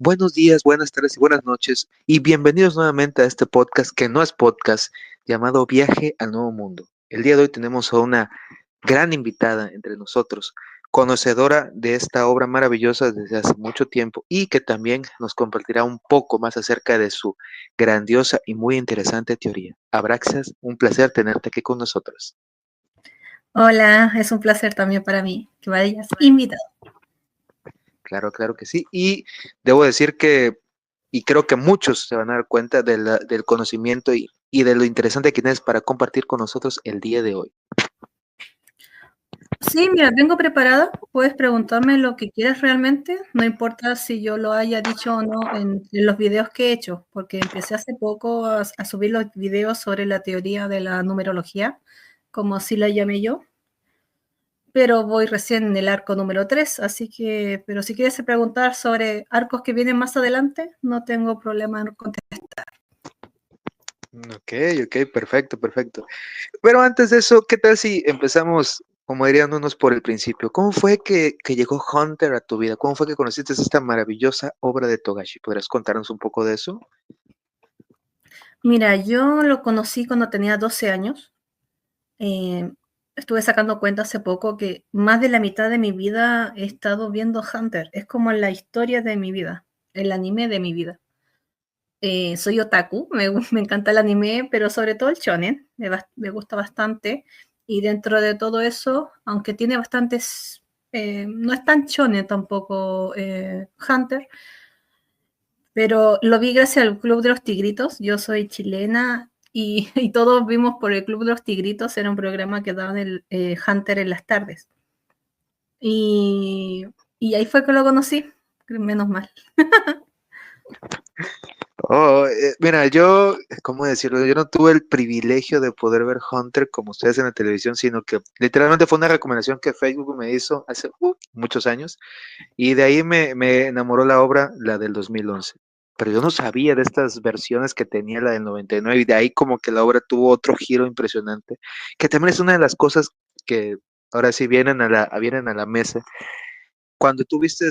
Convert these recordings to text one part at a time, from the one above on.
Buenos días, buenas tardes y buenas noches, y bienvenidos nuevamente a este podcast que no es podcast, llamado Viaje al Nuevo Mundo. El día de hoy tenemos a una gran invitada entre nosotros, conocedora de esta obra maravillosa desde hace mucho tiempo y que también nos compartirá un poco más acerca de su grandiosa y muy interesante teoría. Abraxas, un placer tenerte aquí con nosotros. Hola, es un placer también para mí que me hayas invitado. Claro, claro que sí. Y debo decir que, y creo que muchos se van a dar cuenta del conocimiento y de lo interesante que tienes para compartir con nosotros el día de hoy. Sí, mira, vengo preparada. Puedes preguntarme lo que quieras realmente. No importa si yo lo haya dicho o no en los videos que he hecho, porque empecé hace poco a subir los videos sobre la teoría de la numerología, como así la llamé yo. Pero voy recién en el arco número 3, así que, pero si quieres preguntar sobre arcos que vienen más adelante, no tengo problema en contestar. Ok, ok, perfecto, perfecto. Pero antes de eso, ¿qué tal si empezamos, como dirían unos, por el principio? ¿Cómo fue que llegó Hunter a tu vida? ¿Cómo fue que conociste esta maravillosa obra de Togashi? ¿Podrías contarnos un poco de eso? Mira, yo lo conocí cuando tenía 12 años. Eh, Estuve sacando cuenta hace poco que más de la mitad de mi vida he estado viendo Hunter. Es como la historia de mi vida, el anime de mi vida. Soy otaku, me encanta el anime, pero sobre todo el shonen, me gusta bastante. Y dentro de todo eso, aunque tiene bastantes, no es tan shonen tampoco Hunter, pero lo vi gracias al Club de los Tigritos. Yo soy chilena y todos vimos por el Club de los Tigritos. Era un programa que daban el Hunter en las tardes. Y, y ahí fue que lo conocí, menos mal. Oh, mira, yo, ¿cómo decirlo? Yo no tuve el privilegio de poder ver Hunter como ustedes en la televisión, sino que literalmente fue una recomendación que Facebook me hizo hace muchos años, y de ahí me enamoró la obra, la del 2011. Pero yo no sabía de estas versiones que tenía la del 99, y de ahí como que la obra tuvo otro giro impresionante, que también es una de las cosas que ahora sí vienen a la mesa. Cuando tú viste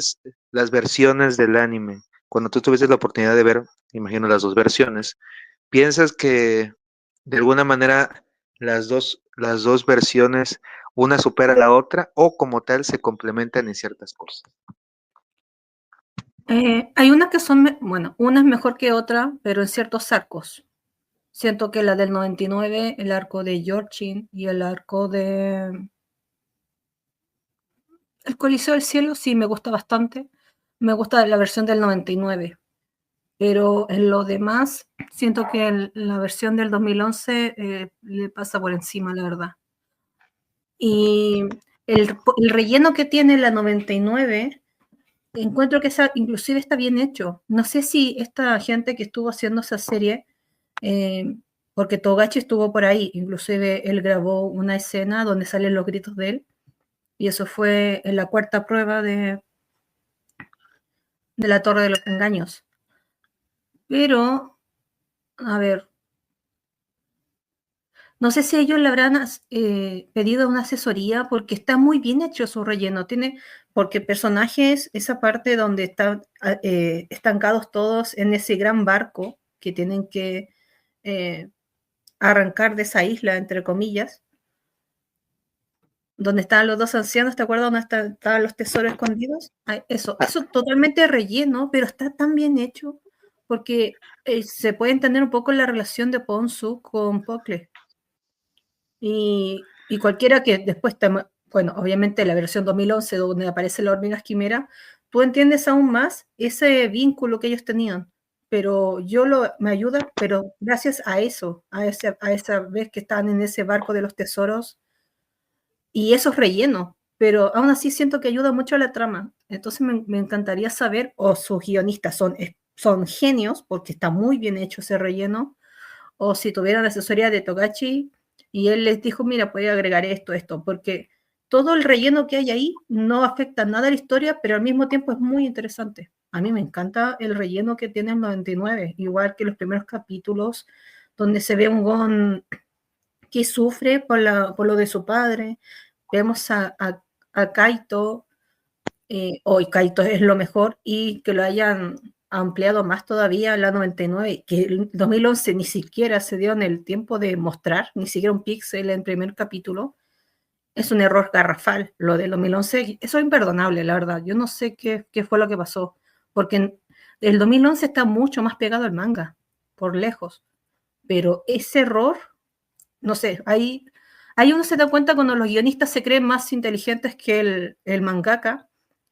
las versiones del anime, cuando tú tuviste la oportunidad de ver, imagino las dos versiones, ¿piensas que de alguna manera las dos versiones, una supera a la otra o como tal se complementan en ciertas cosas? Hay unas que son, bueno, una es mejor que otra, pero en ciertos arcos. Siento que la del 99, el arco de Yorchin y el arco de El Coliseo del Cielo, sí me gusta bastante. Me gusta la versión del 99. Pero en lo demás, siento que la versión del 2011 le pasa por encima, la verdad. Y el relleno que tiene la 99, encuentro que inclusive está bien hecho. No sé si esta gente que estuvo haciendo esa serie, eh, porque Togachi estuvo por ahí, inclusive él grabó una escena donde salen los gritos de él, y eso fue en la cuarta prueba de la Torre de los Engaños. Pero, a ver, no sé si ellos le habrán pedido una asesoría porque está muy bien hecho su relleno. Tiene, porque personajes, esa parte donde están estancados todos en ese gran barco que tienen que eh, arrancar de esa isla, entre comillas, donde estaban los dos ancianos, ¿te acuerdas donde estaban los tesoros escondidos? Eso totalmente relleno, pero está tan bien hecho porque se puede entender un poco la relación de Ponzu con Pocle. Y cualquiera que después, bueno, obviamente la versión 2011 donde aparece la hormiga quimera, tú entiendes aún más ese vínculo que ellos tenían. Pero me ayuda, pero gracias a eso, a esa vez que estaban en ese barco de los tesoros y esos rellenos, pero aún así siento que ayuda mucho a la trama. Entonces me encantaría saber, o sus guionistas son genios, porque está muy bien hecho ese relleno, o si tuvieran la asesoría de Togachi y él les dijo, mira, puede agregar esto, porque todo el relleno que hay ahí no afecta nada a la historia, pero al mismo tiempo es muy interesante. A mí me encanta el relleno que tiene el 99, igual que los primeros capítulos, donde se ve un Gon que sufre por lo de su padre. Vemos a Kaito, hoy Kaito es lo mejor, y que lo hayan ampliado más todavía en la 99, que el 2011 ni siquiera se dio en el tiempo de mostrar, ni siquiera un píxel en primer capítulo. Es un error garrafal lo del 2011. Eso es imperdonable, la verdad. Yo no sé qué fue lo que pasó, porque el 2011 está mucho más pegado al manga, por lejos. Pero ese error, no sé, ahí uno se da cuenta cuando los guionistas se creen más inteligentes que el mangaka,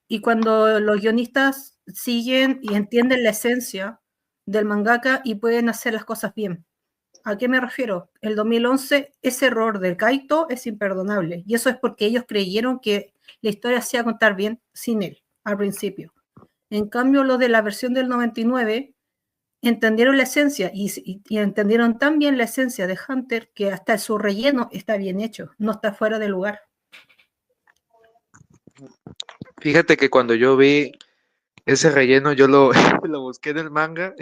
y cuando los guionistas siguen y entienden la esencia del mangaka y pueden hacer las cosas bien. ¿A qué me refiero? El 2011, ese error del Kaito es imperdonable, y eso es porque ellos creyeron que la historia se iba a contar bien sin él al principio. En cambio, lo de la versión del 99 entendieron la esencia y entendieron tan bien la esencia de Hunter que hasta su relleno está bien hecho, no está fuera de lugar. Fíjate que cuando yo vi ese relleno, yo lo, lo busqué en el manga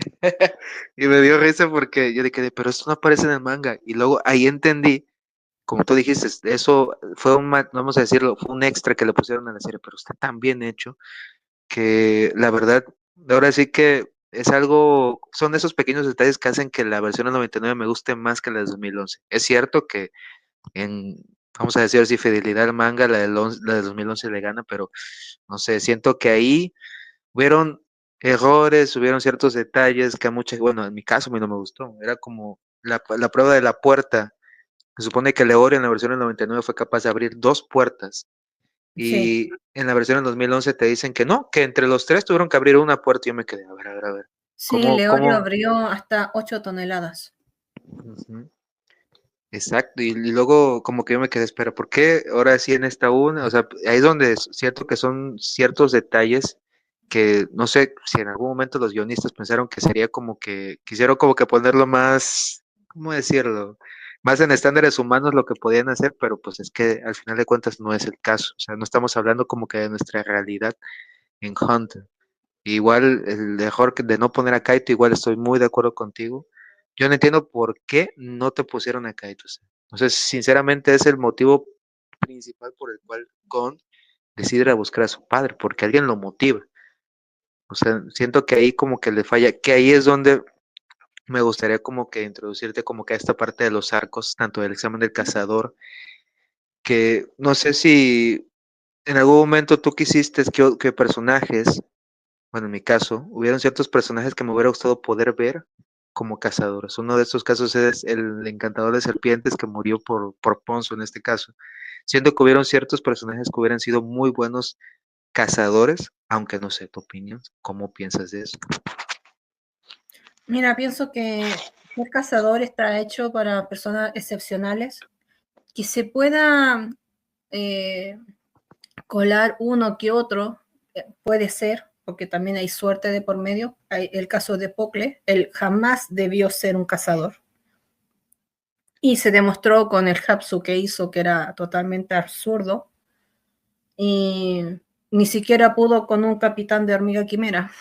y me dio risa porque yo dije, pero esto no aparece en el manga. Y luego ahí entendí, como tú dijiste, eso fue vamos a decirlo, fue un extra que le pusieron a la serie, pero está tan bien hecho que la verdad, ahora sí que es algo, son esos pequeños detalles que hacen que la versión del 99 me guste más que la de 2011. Es cierto que en, vamos a decir así, fidelidad al manga, la de 2011 le gana, pero no sé, siento que ahí hubieron errores, hubieron ciertos detalles que a muchas, bueno, en mi caso a mí no me gustó, era como la prueba de la puerta. Se supone que Leorio en la versión del 99 fue capaz de abrir dos puertas Sí, y en la versión del 2011 te dicen que no, que entre los tres tuvieron que abrir una puerta y yo me quedé, a ver, sí, ¿cómo, Leorio cómo? abrió hasta 8 toneladas. Ujú. Exacto, y luego como que yo me quedé, espera, ¿por qué ahora sí en esta una? O sea, ahí es donde es cierto que son ciertos detalles que no sé si en algún momento los guionistas pensaron que sería como que, quisieron como que ponerlo más, ¿cómo decirlo? Más en estándares humanos lo que podían hacer, pero pues es que al final de cuentas no es el caso, o sea, no estamos hablando como que de nuestra realidad en Hunter. Igual el error de no poner a Kaito, igual estoy muy de acuerdo contigo. Yo no entiendo por qué no te pusieron a Kaito. Entonces, sinceramente es el motivo principal por el cual Gon decide ir a buscar a su padre, porque alguien lo motiva. O sea, siento que ahí como que le falla, que ahí es donde me gustaría como que introducirte como que a esta parte de los arcos, tanto del examen del cazador, que no sé si en algún momento tú quisiste que personajes, bueno, en mi caso, hubieron ciertos personajes que me hubiera gustado poder ver como cazadores. Uno de estos casos es el encantador de serpientes que murió por Ponzo en este caso. Siento que hubieron ciertos personajes que hubieran sido muy buenos cazadores, aunque no sé tu opinión, ¿cómo piensas de eso? Mira, pienso que ser cazador está hecho para personas excepcionales, que se pueda eh, colar uno que otro, puede ser, porque también hay suerte de por medio. Hay el caso de Pocle, él jamás debió ser un cazador. Y se demostró con el Hapsu que hizo que era totalmente absurdo. Y ni siquiera pudo con un capitán de hormiga quimera.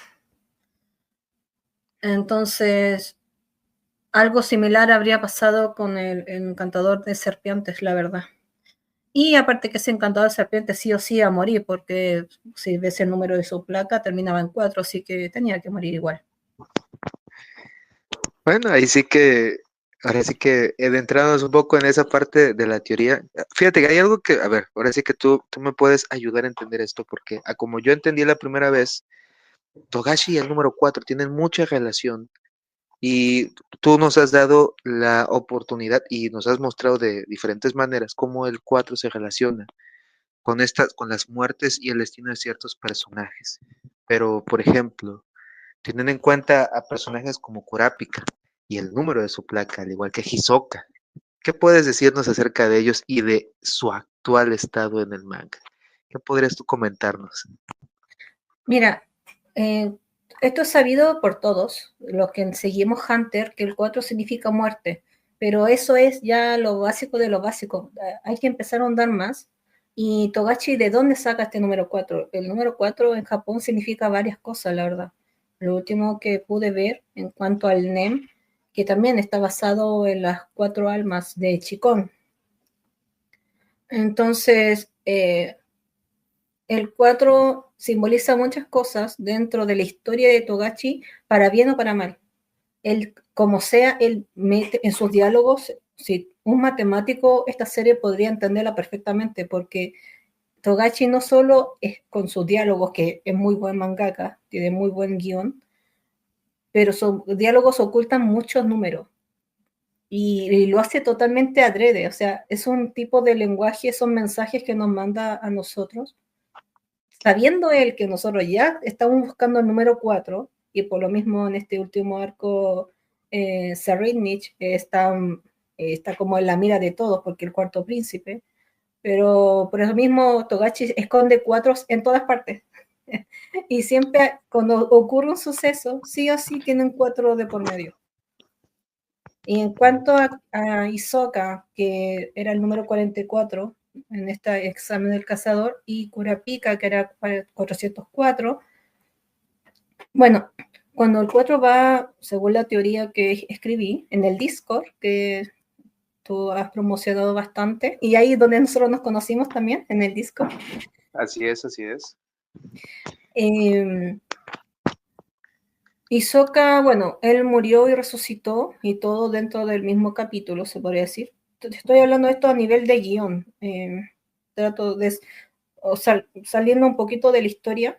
Entonces, algo similar habría pasado con el encantador de serpientes, la verdad. Y aparte que ese encantador de serpientes sí o sí iba a morir, porque si ves el número de su placa, terminaba en 4, así que tenía que morir igual. Bueno, ahí sí que, ahora sí que adentrarnos un poco en esa parte de la teoría. Fíjate que hay algo que, a ver, ahora sí que tú me puedes ayudar a entender esto, porque a como yo entendí la primera vez, Togashi y el número 4 tienen mucha relación. Y tú nos has dado la oportunidad y nos has mostrado de diferentes maneras cómo el 4 se relaciona con con las muertes y el destino de ciertos personajes. Pero, por ejemplo, teniendo en cuenta a personajes como Kurapika y el número de su placa, al igual que Hisoka, ¿qué puedes decirnos acerca de ellos y de su actual estado en el manga? ¿Qué podrías tú comentarnos? Mira, eh, esto es sabido por todos, los que seguimos Hunter, que el 4 significa muerte, pero eso es ya lo básico de lo básico. Hay que empezar a ahondar más. Y Togashi, ¿de dónde saca este número 4? El número 4 en Japón significa varias cosas, la verdad. Lo último que pude ver en cuanto al NEM, que también está basado en las 4 almas de Chikon. Entonces, el 4 simboliza muchas cosas dentro de la historia de Togashi, para bien o para mal. Él, como sea, él mete en sus diálogos, si un matemático esta serie podría entenderla perfectamente, porque Togashi no solo es con sus diálogos, que es muy buen mangaka, tiene muy buen guión, pero sus diálogos ocultan muchos números y lo hace totalmente adrede, o sea, es un tipo de lenguaje, son mensajes que nos manda a nosotros, sabiendo él que nosotros ya estamos buscando el número 4, y por lo mismo en este último arco, Sarinich está como en la mira de todos, porque el cuarto príncipe, pero por eso mismo Togashi esconde 4 en todas partes. Y siempre cuando ocurre un suceso, sí o sí tienen 4 de por medio. Y en cuanto a Hisoka, que era el número 44 en este examen del cazador, y Kurapika, que era 404, bueno, cuando el 4 va, según la teoría que escribí en el Discord, que tú has promocionado bastante, y ahí es donde nosotros nos conocimos también, en el Discord. Así es, así es. Hisoka, bueno, él murió y resucitó, y todo dentro del mismo capítulo, se podría decir. Estoy hablando de esto a nivel de guión. Trato de, o sea, saliendo un poquito de la historia.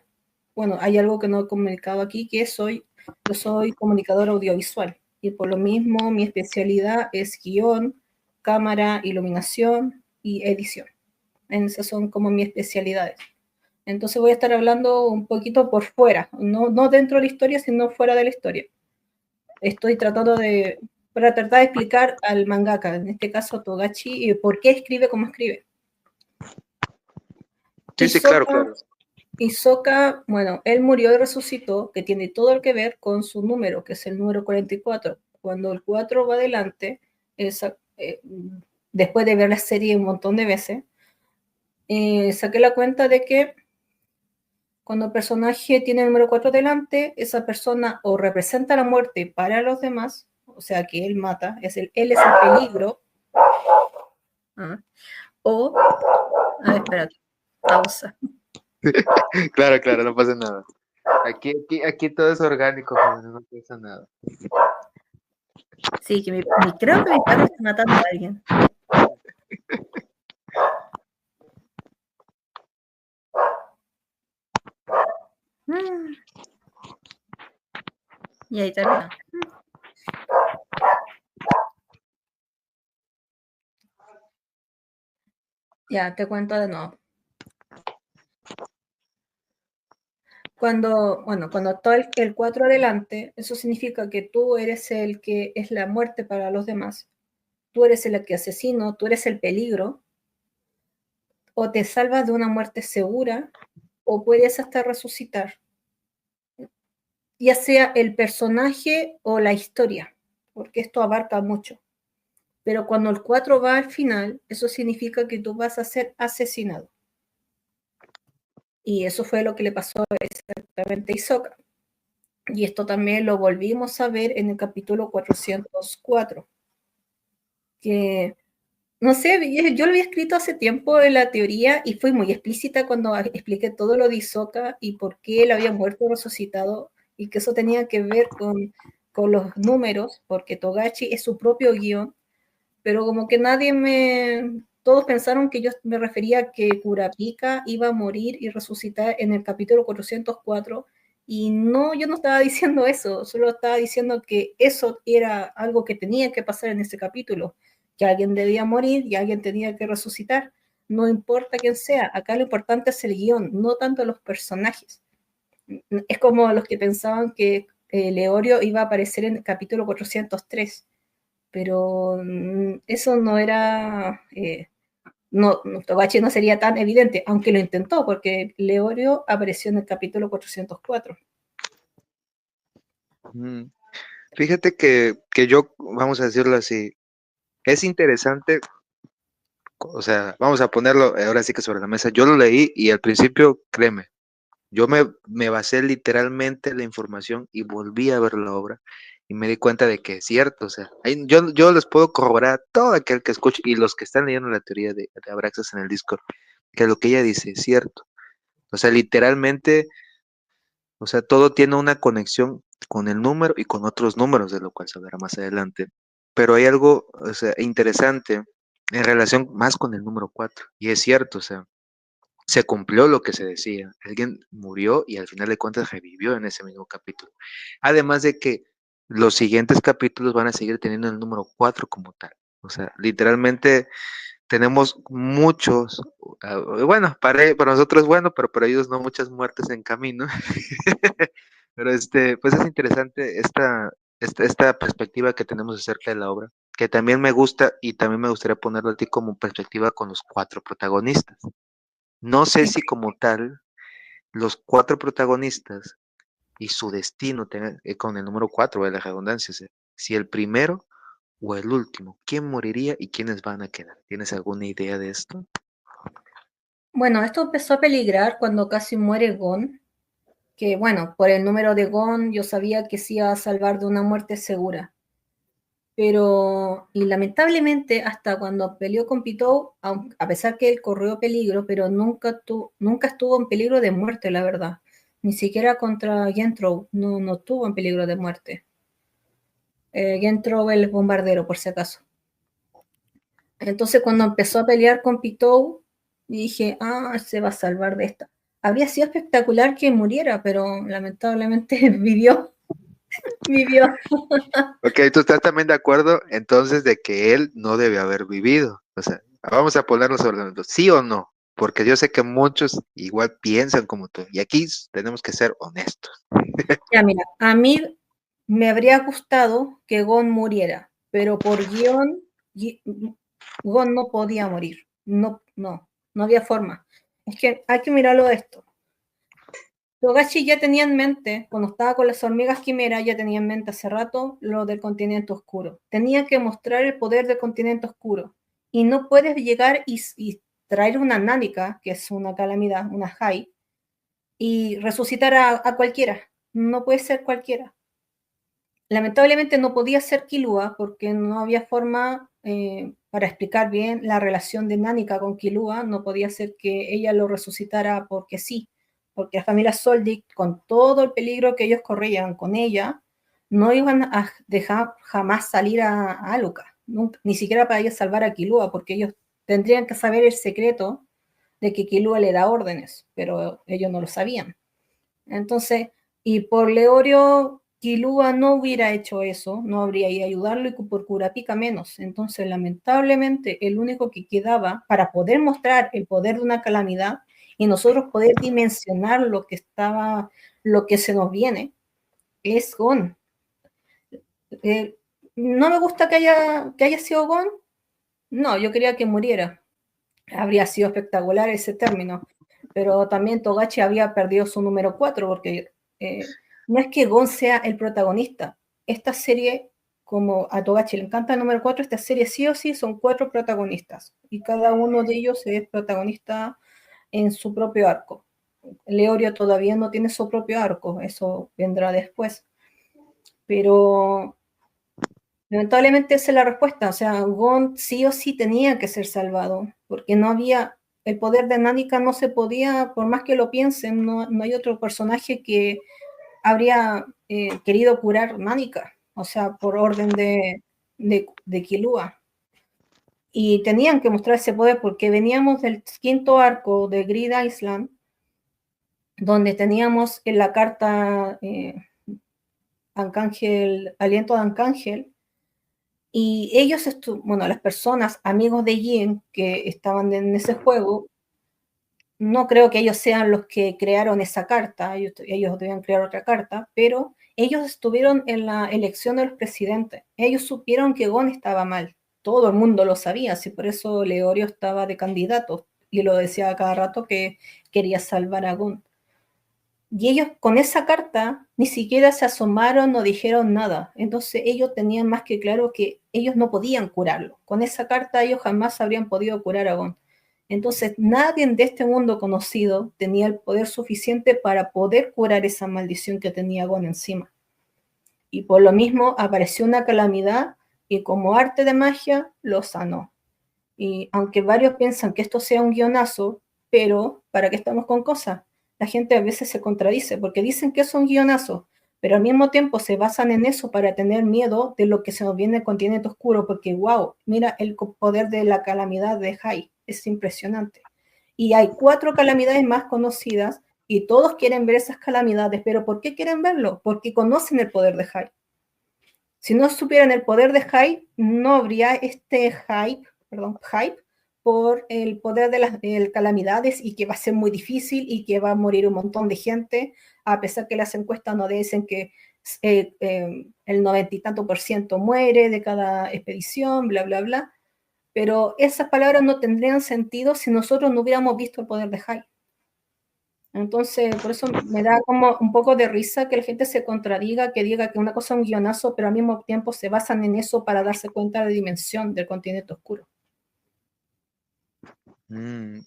Bueno, hay algo que no he comunicado aquí, que yo soy comunicador audiovisual, y por lo mismo mi especialidad es guión, cámara, iluminación y edición. Esas son como mis especialidades. Entonces voy a estar hablando un poquito por fuera, no dentro de la historia, sino fuera de la historia. Estoy tratando para tratar de explicar al mangaka, en este caso Togashi, por qué escribe como escribe. Sí, sí, claro, claro. Hisoka, bueno, él murió y resucitó, que tiene todo el que ver con su número, que es el número 44. Cuando el 4 va adelante, después de ver la serie un montón de veces, saqué la cuenta de que cuando el personaje tiene el número 4 delante, esa persona o representa la muerte para los demás, o sea que él mata, él es el peligro, o, espera, pausa. Claro, claro, no pasa nada. Aquí todo es orgánico, no pasa nada. Sí, que creo que mi padre está matando a alguien. Y ahí terminó. Ya, te cuento de nuevo. Cuando está el 4 adelante, eso significa que tú eres el que es la muerte para los demás. Tú eres el que asesino, tú eres el peligro. O te salvas de una muerte segura, o puedes hasta resucitar. Ya sea el personaje o la historia, porque esto abarca mucho. Pero cuando el 4 va al final, eso significa que tú vas a ser asesinado. Y eso fue lo que le pasó exactamente a Hisoka. Y esto también lo volvimos a ver en el capítulo 404. Que, no sé, yo lo había escrito hace tiempo en la teoría y fui muy explícita cuando expliqué todo lo de Hisoka y por qué él había muerto resucitado, y que eso tenía que ver con los números, porque Togashi es su propio guión, pero como que todos pensaron que yo me refería a que Kurapika iba a morir y resucitar en el capítulo 404, y no, yo no estaba diciendo eso, solo estaba diciendo que eso era algo que tenía que pasar en ese capítulo, que alguien debía morir y alguien tenía que resucitar, no importa quién sea, acá lo importante es el guión, no tanto los personajes. Es como los que pensaban que Leorio iba a aparecer en el capítulo 403, pero eso no era, Togashi no sería tan evidente, aunque lo intentó, porque Leorio apareció en el capítulo 404. Fíjate que yo, vamos a decirlo así, es interesante, o sea, vamos a ponerlo ahora sí que sobre la mesa. Yo lo leí y al principio, créeme, yo me basé literalmente en la información y volví a ver la obra y me di cuenta de que es cierto, o sea, yo les puedo corroborar a todo aquel que escuche y los que están leyendo la teoría de Abraxas en el Discord, que lo que ella dice es cierto. O sea, literalmente, o sea, todo tiene una conexión con el número y con otros números, de lo cual se verá más adelante. Pero hay algo, o sea, interesante en relación más con el número 4. Y es cierto, o sea, se cumplió lo que se decía. Alguien murió y al final de cuentas revivió en ese mismo capítulo. Además de que los siguientes capítulos van a seguir teniendo el número 4 como tal. O sea, literalmente tenemos muchos, bueno, para nosotros bueno, pero para ellos no, muchas muertes en camino. Pero pues es interesante esta perspectiva que tenemos acerca de la obra, que también me gusta y también me gustaría ponerlo a ti como perspectiva con los 4 protagonistas. No sé Sí. si como tal los 4 protagonistas y su destino tenga, con el número 4 de la redundancia, o sea, si el primero o el último, ¿quién moriría y quiénes van a quedar? ¿Tienes alguna idea de esto? Bueno, esto empezó a peligrar cuando casi muere Gon, que bueno, por el número de Gon yo sabía que se iba a salvar de una muerte segura. Pero, y lamentablemente, hasta cuando peleó con Pitou, a pesar que él corrió peligro, pero nunca estuvo en peligro de muerte, la verdad. Ni siquiera contra Gentrou, no estuvo en peligro de muerte. Gentrou el bombardero, por si acaso. Entonces, cuando empezó a pelear con Pitou, dije, se va a salvar de esta. Habría sido espectacular que muriera, pero lamentablemente vivió. Ok, ¿tú estás también de acuerdo entonces de que él no debe haber vivido? O sea, vamos a ponerlo sobre la mesa, ¿sí o no? Porque yo sé que muchos igual piensan como tú, y aquí tenemos que ser honestos. Ya, mira, a mí me habría gustado que Gon muriera, pero por guión, Gon no podía morir. No había forma. Es que hay que mirarlo de esto. Togashi ya tenía en mente, cuando estaba con las hormigas quimera, ya tenía en mente hace rato lo del continente oscuro. Tenía que mostrar el poder del continente oscuro. Y no puedes llegar y traer una nánica, que es una calamidad, una Hai, y resucitar a cualquiera. No puede ser cualquiera. Lamentablemente no podía ser Killua porque no había forma para explicar bien la relación de Nánica con Killua. No podía ser que ella lo resucitara porque sí, porque la familia Soldic, con todo el peligro que ellos corrían con ella, no iban a dejar jamás salir a Aluka, ni siquiera para ella salvar a Killua, porque ellos tendrían que saber el secreto de que Killua le da órdenes, pero ellos no lo sabían. Entonces, y por Leorio, Kilua no hubiera hecho eso, no habría ido a ayudarlo y por Kurapika menos. Entonces, lamentablemente, el único que quedaba para poder mostrar el poder de una calamidad y nosotros poder dimensionar lo que se nos viene, es Gon. No me gusta que haya sido Gon. No, yo quería que muriera. Habría sido espectacular ese término. Pero también Togachi había perdido su número 4 porque no es que Gon sea el protagonista. Esta serie, como a Togachi le encanta el número 4, esta serie sí o sí son 4 protagonistas y cada uno de ellos es protagonista en su propio arco. Leorio todavía no tiene su propio arco, eso vendrá después. Pero lamentablemente esa es la respuesta, o sea, Gon sí o sí tenía que ser salvado, porque no había, el poder de Nánica no se podía, por más que lo piensen, no hay otro personaje que habría querido curar Nánica, o sea, por orden de Killua. Y tenían que mostrar ese poder porque veníamos del quinto arco de Grid Island, donde teníamos en la carta Arcángel, Aliento de Arcángel, y ellos, bueno, las personas, amigos de Jin que estaban en ese juego, no creo que ellos sean los que crearon esa carta, ellos debían crear otra carta, pero ellos estuvieron en la elección de los presidentes. Ellos supieron que Gon estaba mal. Todo el mundo lo sabía, así por eso Leorio estaba de candidato y lo decía a cada rato que quería salvar a Gon. Y ellos con esa carta ni siquiera se asomaron, no dijeron nada. Entonces ellos tenían más que claro que ellos no podían curarlo. Con esa carta ellos jamás habrían podido curar a Gon. Entonces nadie de este mundo conocido tenía el poder suficiente para poder curar esa maldición que tenía Gon encima. Y por lo mismo apareció una calamidad y como arte de magia lo sanó. Y aunque varios piensan que esto sea un guionazo, pero ¿para qué estamos con cosas? la gente a veces se contradice, porque dicen que es un guionazo, pero al mismo tiempo se basan en eso para tener miedo de lo que se nos viene el continente oscuro, porque wow, mira el poder de la calamidad de Jai, es impresionante. Y hay 4 calamidades más conocidas y todos quieren ver esas calamidades, pero ¿por qué quieren verlo? Porque conocen el poder de Jai. Si no supieran el poder de Hype, no habría este hype por el poder de las calamidades y que va a ser muy difícil y que va a morir un montón de gente, a pesar que las encuestas nos dicen que el 90 y tanto por ciento muere de cada expedición, bla, bla, bla. Pero esas palabras no tendrían sentido si nosotros no hubiéramos visto el poder de Hype. Entonces, por eso me da como un poco de risa que la gente se contradiga, que diga que una cosa es un guionazo, pero al mismo tiempo se basan en eso para darse cuenta de la dimensión del continente oscuro.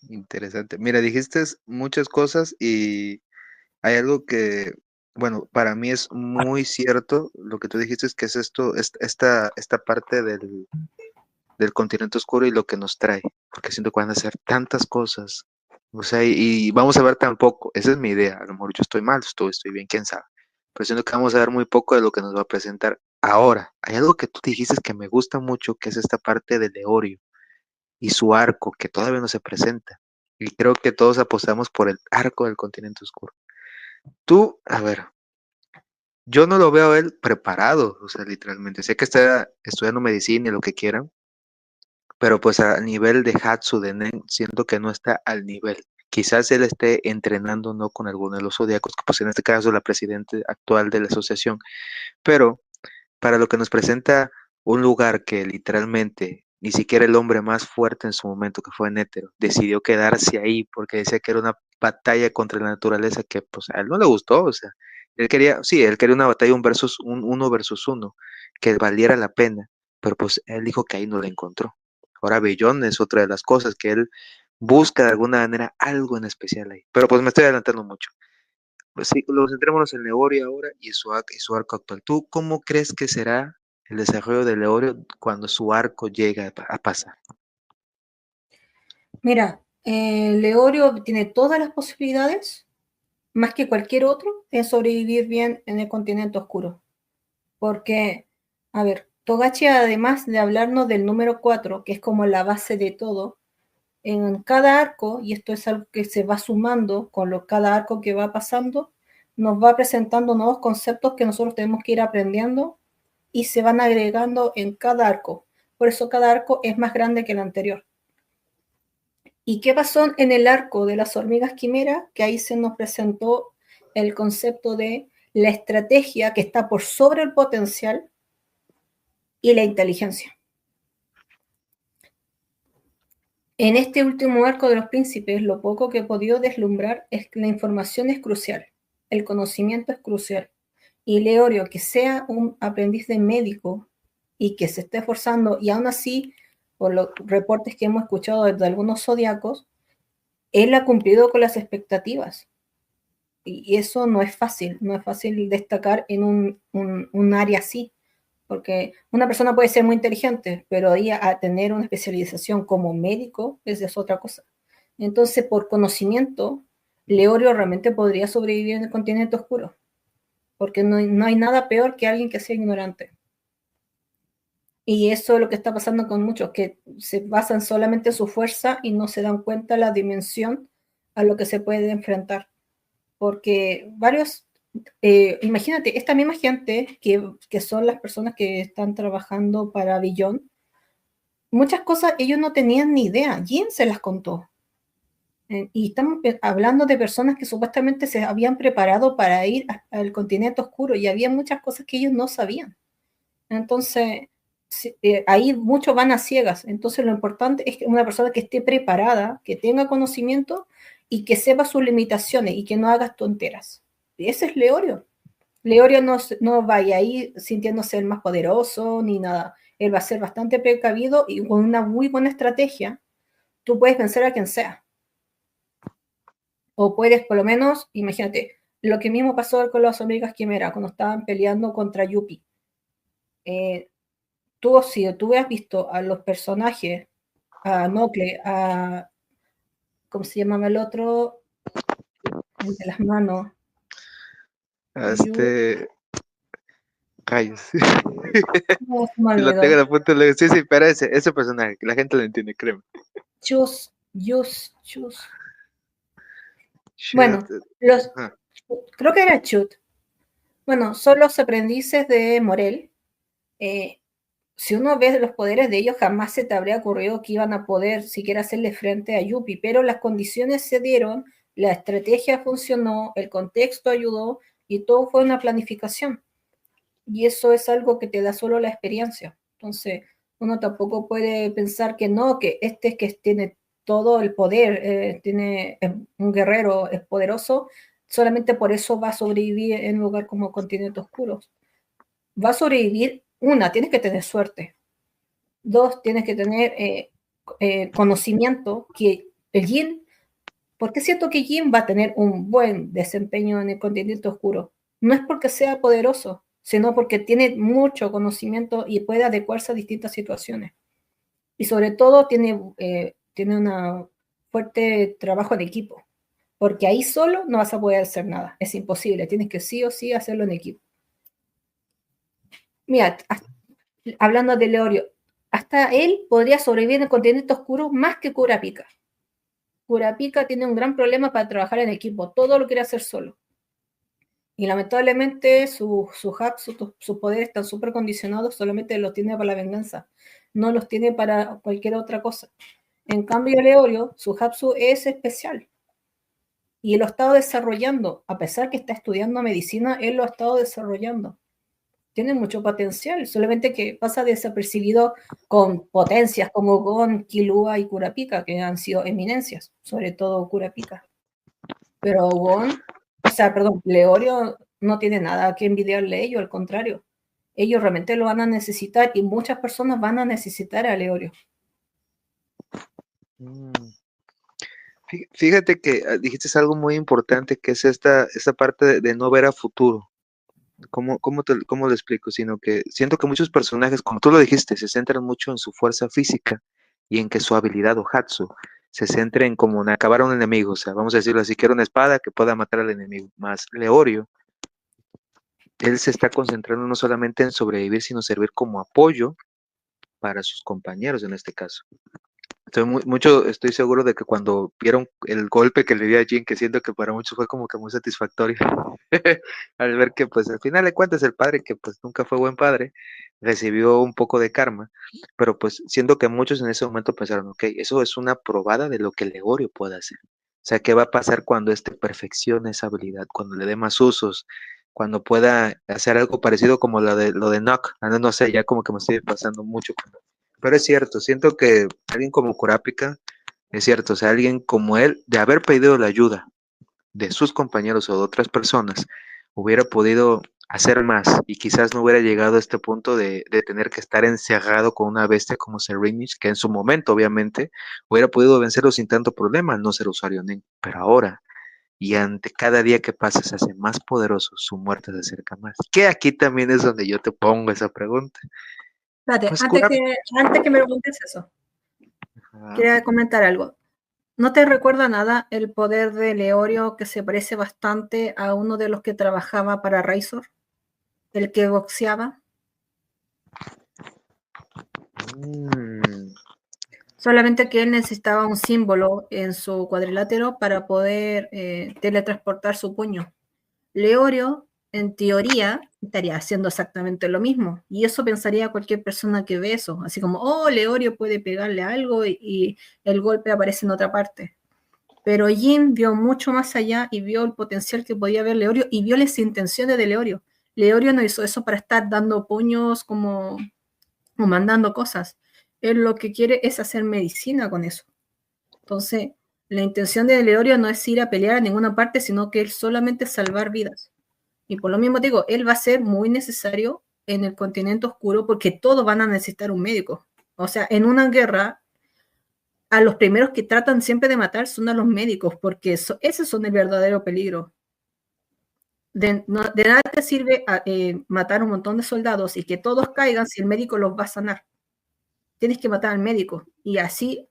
Interesante. Mira, dijiste muchas cosas y hay algo que, bueno, para mí es muy cierto lo que tú dijiste, es que es esto, esta parte del continente oscuro y lo que nos trae, porque siento que van a hacer tantas cosas, o sea, y vamos a ver tan poco, esa es mi idea, a lo mejor yo estoy mal, estoy bien, quién sabe, pero siento que vamos a ver muy poco de lo que nos va a presentar ahora. Hay algo que tú dijiste que me gusta mucho, que es esta parte de Leorio y su arco, que todavía no se presenta, y creo que todos apostamos por el arco del continente oscuro. Tú, a ver, yo no lo veo a él preparado, o sea, literalmente, sé que está estudiando medicina y lo que quieran, pero pues a nivel de Hatsu de Nen, siento que no está al nivel. Quizás él esté entrenando no con alguno de los zodiacos, que pues en este caso la presidenta actual de la asociación, pero para lo que nos presenta un lugar que literalmente ni siquiera el hombre más fuerte en su momento, que fue Nétero, decidió quedarse ahí porque decía que era una batalla contra la naturaleza que pues a él no le gustó, o sea, él quería, sí, él quería una batalla uno versus uno, que valiera la pena, pero pues él dijo que ahí no la encontró. Ahora Bellón es otra de las cosas que él busca de alguna manera algo en especial ahí, pero pues me estoy adelantando mucho. Pues sí, centrémonos en Leorio ahora y su arco actual. ¿Tú cómo crees que será el desarrollo de Leorio cuando su arco llega a pasar? Mira, Leorio tiene todas las posibilidades, más que cualquier otro, de sobrevivir bien en el continente oscuro. Porque, a ver, Togachi, además de hablarnos del número 4, que es como la base de todo, en cada arco, y esto es algo que se va sumando con cada arco que va pasando, nos va presentando nuevos conceptos que nosotros tenemos que ir aprendiendo y se van agregando en cada arco. Por eso cada arco es más grande que el anterior. ¿Y qué pasó en el arco de las hormigas quimera? Que ahí se nos presentó el concepto de la estrategia que está por sobre el potencial y la inteligencia. En este último arco de los príncipes, lo poco que he podido deslumbrar es que la información es crucial, el conocimiento es crucial. Y Leorio, que sea un aprendiz de médico y que se esté esforzando, y aún así, por los reportes que hemos escuchado de algunos zodiacos, él ha cumplido con las expectativas. Y eso no es fácil destacar en un área así, porque una persona puede ser muy inteligente, pero ahí a tener una especialización como médico, esa es otra cosa. Entonces, por conocimiento, Leorio realmente podría sobrevivir en el continente oscuro, porque no hay nada peor que alguien que sea ignorante. Y eso es lo que está pasando con muchos, que se basan solamente en su fuerza y no se dan cuenta la dimensión a lo que se puede enfrentar. Porque imagínate, esta misma gente que son las personas que están trabajando para Beyond, muchas cosas ellos no tenían ni idea, Jin se las contó. Y estamos hablando de personas que supuestamente se habían preparado para ir al continente oscuro y había muchas cosas que ellos no sabían. Entonces, ahí muchos van a ciegas. Entonces, lo importante es que una persona que esté preparada, que tenga conocimiento y que sepa sus limitaciones y que no haga tonteras. Y ese es Leorio. Leorio no vaya ahí sintiéndose el más poderoso ni nada. Él va a ser bastante precavido y con una muy buena estrategia, tú puedes vencer a quien sea. O puedes, por lo menos, imagínate, lo que mismo pasó con las hormigas quimera cuando estaban peleando contra Yuppie. Si tú has visto a los personajes, a Nocle, ¿cómo se llamaba el otro? el de las manos. Yu, Este, rayos. no, se me Si lo tengo olvidó. en la punta, sí, sí, pero ese personaje, que la gente lo entiende, créeme. Chus. Shoot. Bueno, los, Ajá. creo que era Chut. Bueno, son los aprendices de Morel. Eh, si uno ve los poderes de ellos, jamás se te habría ocurrido que iban a poder siquiera hacerle frente a Yuppie, pero las condiciones se dieron, la estrategia funcionó, el contexto ayudó y todo fue una planificación. Y eso es algo que te da solo la experiencia. Entonces, uno tampoco puede pensar que no, que este es que tiene todo el poder, tiene un guerrero, es poderoso, solamente por eso va a sobrevivir en un lugar como Continente Oscuro. Va a sobrevivir, una, tienes que tener suerte. Dos, tienes que tener conocimiento que el Yin, porque siento que Yin va a tener un buen desempeño en el Continente Oscuro. No es porque sea poderoso, sino porque tiene mucho conocimiento y puede adecuarse a distintas situaciones. Y sobre todo tiene un fuerte trabajo en equipo, porque ahí solo no vas a poder hacer nada, es imposible, tienes que sí o sí hacerlo en equipo. Mira, hablando de Leorio, hasta él podría sobrevivir en el Continente Oscuro más que Kurapika. Kurapika tiene un gran problema para trabajar en equipo, todo lo quiere hacer solo. Y lamentablemente sus hacks, sus poderes están súper condicionados, solamente los tiene para la venganza, no los tiene para cualquier otra cosa. En cambio, Leorio, su Hapsu es especial y lo ha estado desarrollando, a pesar que está estudiando medicina, él lo ha estado desarrollando. Tiene mucho potencial, solamente que pasa desapercibido con potencias como Gon, Killua y Kurapika, que han sido eminencias, sobre todo Kurapika. Pero Leorio no tiene nada que envidiarle a ellos, al contrario. Ellos realmente lo van a necesitar y muchas personas van a necesitar a Leorio. Mm. Fíjate que dijiste algo muy importante, que es esta parte de no ver a futuro. ¿Cómo lo explico? Sino que siento que muchos personajes, como tú lo dijiste, se centran mucho en su fuerza física y en que su habilidad o Hatsu se centre en como en acabar a un enemigo. O sea, vamos a decirlo así, que era una espada que pueda matar al enemigo. Más Leorio, él se está concentrando no solamente en sobrevivir, sino servir como apoyo para sus compañeros en este caso. Estoy seguro de que cuando vieron el golpe que le dio a Jin, que siento que para muchos fue como que muy satisfactorio, al ver que pues al final de cuentas el padre, que pues nunca fue buen padre, recibió un poco de karma, pero pues siento que muchos en ese momento pensaron, ok, eso es una probada de lo que Legorio puede hacer. O sea, ¿qué va a pasar cuando este perfeccione esa habilidad, cuando le dé más usos, cuando pueda hacer algo parecido como lo de Nock? No sé, ya como que me estoy pasando mucho. Pero es cierto, siento que alguien como Kurapika, es cierto, o sea, alguien como él, de haber pedido la ayuda de sus compañeros o de otras personas, hubiera podido hacer más y quizás no hubiera llegado a este punto de tener que estar encerrado con una bestia como Serenich, que en su momento, obviamente, hubiera podido vencerlo sin tanto problema, no ser usuario Nen. Pero ahora, y ante cada día que pasa, se hace más poderoso, su muerte se acerca más. Que aquí también es donde yo te pongo esa pregunta. Espérate, Pues Kurapika. antes que me preguntes eso, quería comentar algo. ¿No te recuerda nada el poder de Leorio que se parece bastante a uno de los que trabajaba para Razor? El que boxeaba. Mm, Solamente que él necesitaba un símbolo en su cuadrilátero para poder teletransportar su puño. Leorio, en teoría, estaría haciendo exactamente lo mismo. Y eso pensaría cualquier persona que ve eso. Así como, oh, Leorio puede pegarle algo y el golpe aparece en otra parte. Pero Jin vio mucho más allá y vio el potencial que podía ver Leorio y vio las intenciones de Leorio. Leorio no hizo eso para estar dando puños como o mandando cosas. Él lo que quiere es hacer medicina con eso. Entonces, la intención de Leorio no es ir a pelear a ninguna parte, sino que él solamente salvar vidas. Y por lo mismo digo, él va a ser muy necesario en el continente oscuro porque todos van a necesitar un médico. O sea, en una guerra, a los primeros que tratan siempre de matar son a los médicos, porque esos son el verdadero peligro. De nada te sirve matar un montón de soldados y que todos caigan si el médico los va a sanar. Tienes que matar al médico y así,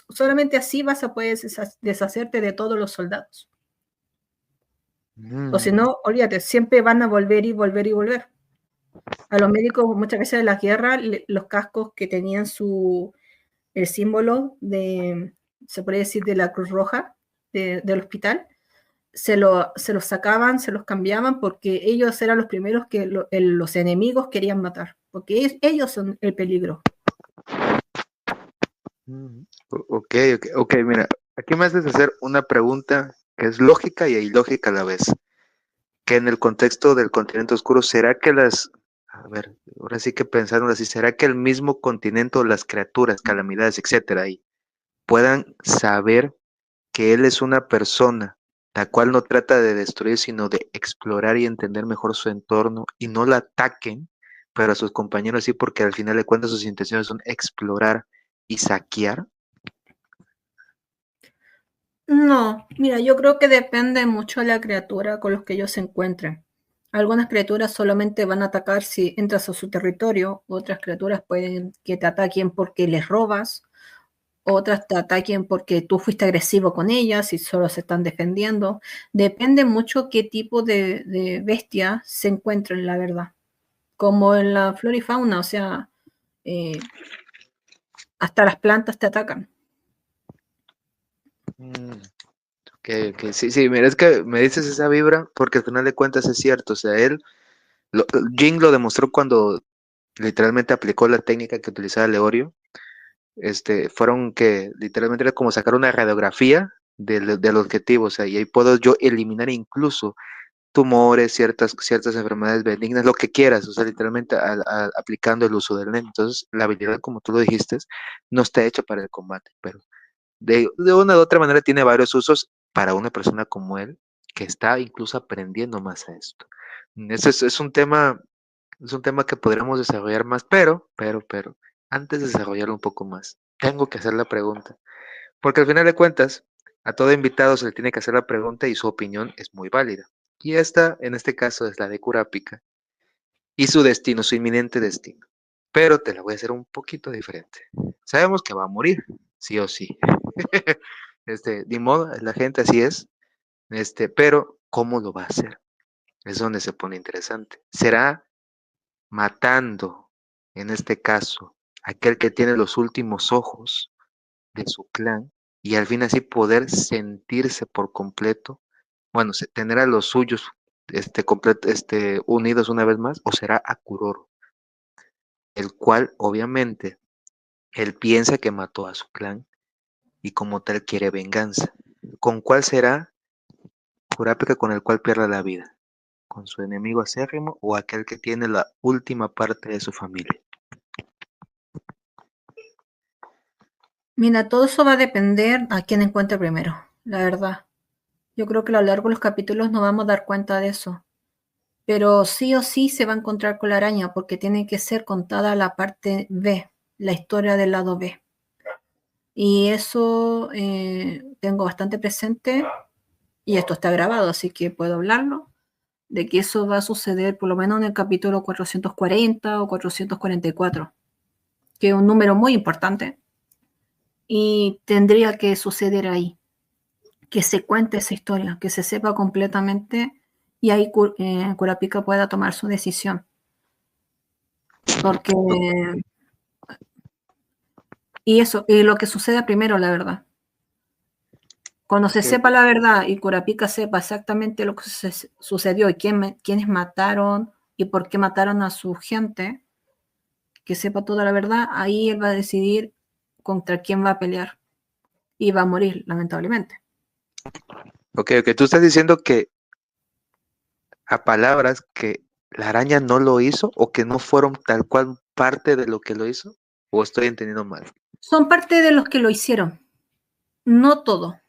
solamente así vas a poder deshacerte de todos los soldados. O si no, olvídate, siempre van a volver y volver y volver. A los médicos muchas veces de la guerra, los cascos que tenían el símbolo de, se puede decir, de la Cruz Roja del hospital, se los sacaban, se los cambiaban porque ellos eran los primeros que los enemigos querían matar, porque ellos son el peligro. Ok, mira, aquí me haces hacer una pregunta que es lógica y ilógica a la vez. Que en el contexto del continente oscuro, ¿será que a ver, ahora sí que pensándolo así, ¿será que el mismo continente o las criaturas, calamidades, etcétera, ahí, puedan saber que él es una persona la cual no trata de destruir, sino de explorar y entender mejor su entorno y no la ataquen, pero a sus compañeros sí, porque al final de cuentas sus intenciones son explorar y saquear? No, mira, yo creo que depende mucho de la criatura con los que ellos se encuentren. Algunas criaturas solamente van a atacar si entras a su territorio, otras criaturas pueden que te ataquen porque les robas, otras te ataquen porque tú fuiste agresivo con ellas y solo se están defendiendo. Depende mucho qué tipo de bestia se encuentren, la verdad. Como en la flora y fauna, o sea, eh, hasta las plantas te atacan. Mm, ok, sí, sí, mira, es que me dices esa vibra porque al final de cuentas es cierto, o sea, Jing lo demostró cuando literalmente aplicó la técnica que utilizaba Leorio. Fueron que literalmente era como sacar una radiografía del objetivo, o sea, y ahí puedo yo eliminar incluso tumores, ciertas enfermedades benignas, lo que quieras, o sea, literalmente aplicando el uso del NEM. Entonces, la habilidad, como tú lo dijiste, no está hecha para el combate, pero de una u otra manera tiene varios usos para una persona como él, que está incluso aprendiendo más a esto. Es un tema que podríamos desarrollar más, pero, antes de desarrollarlo un poco más, tengo que hacer la pregunta. Porque al final de cuentas, a todo invitado se le tiene que hacer la pregunta y su opinión es muy válida. Y esta, en este caso, es la de Kurapika y su destino, su inminente destino. Pero te la voy a hacer un poquito diferente. Sabemos que va a morir, sí o sí. Ni modo, la gente así es. Pero, ¿cómo lo va a hacer? Es donde se pone interesante. ¿Será matando, en este caso, aquel que tiene los últimos ojos de su clan y al fin así poder sentirse por completo, bueno, tener a los suyos unidos una vez más, o será a Kuroro, el cual obviamente él piensa que mató a su clan y como tal quiere venganza? ¿Con cuál será Kurapika con el cual pierda la vida? ¿Con su enemigo acérrimo o aquel que tiene la última parte de su familia? Mira, todo eso va a depender a quién encuentre primero, la verdad. Yo creo que a lo largo de los capítulos nos vamos a dar cuenta de eso. Pero sí o sí se va a encontrar con la araña porque tiene que ser contada la parte B, la historia del lado B. Y eso tengo bastante presente y esto está grabado, así que puedo hablarlo, de que eso va a suceder por lo menos en el capítulo 440 o 444, que es un número muy importante y tendría que suceder ahí, que se cuente esa historia, que se sepa completamente y ahí Kurapika pueda tomar su decisión. Porque, y eso, y lo que suceda primero, la verdad. Cuando se Okay, sepa la verdad y Kurapika sepa exactamente lo que sucedió y quiénes mataron y por qué mataron a su gente, que sepa toda la verdad, ahí él va a decidir contra quién va a pelear y va a morir, lamentablemente. ok, tú estás diciendo que a palabras que la araña no lo hizo o que no fueron tal cual parte de lo que lo hizo, o estoy entendiendo mal. Son parte de los que lo hicieron, no todo.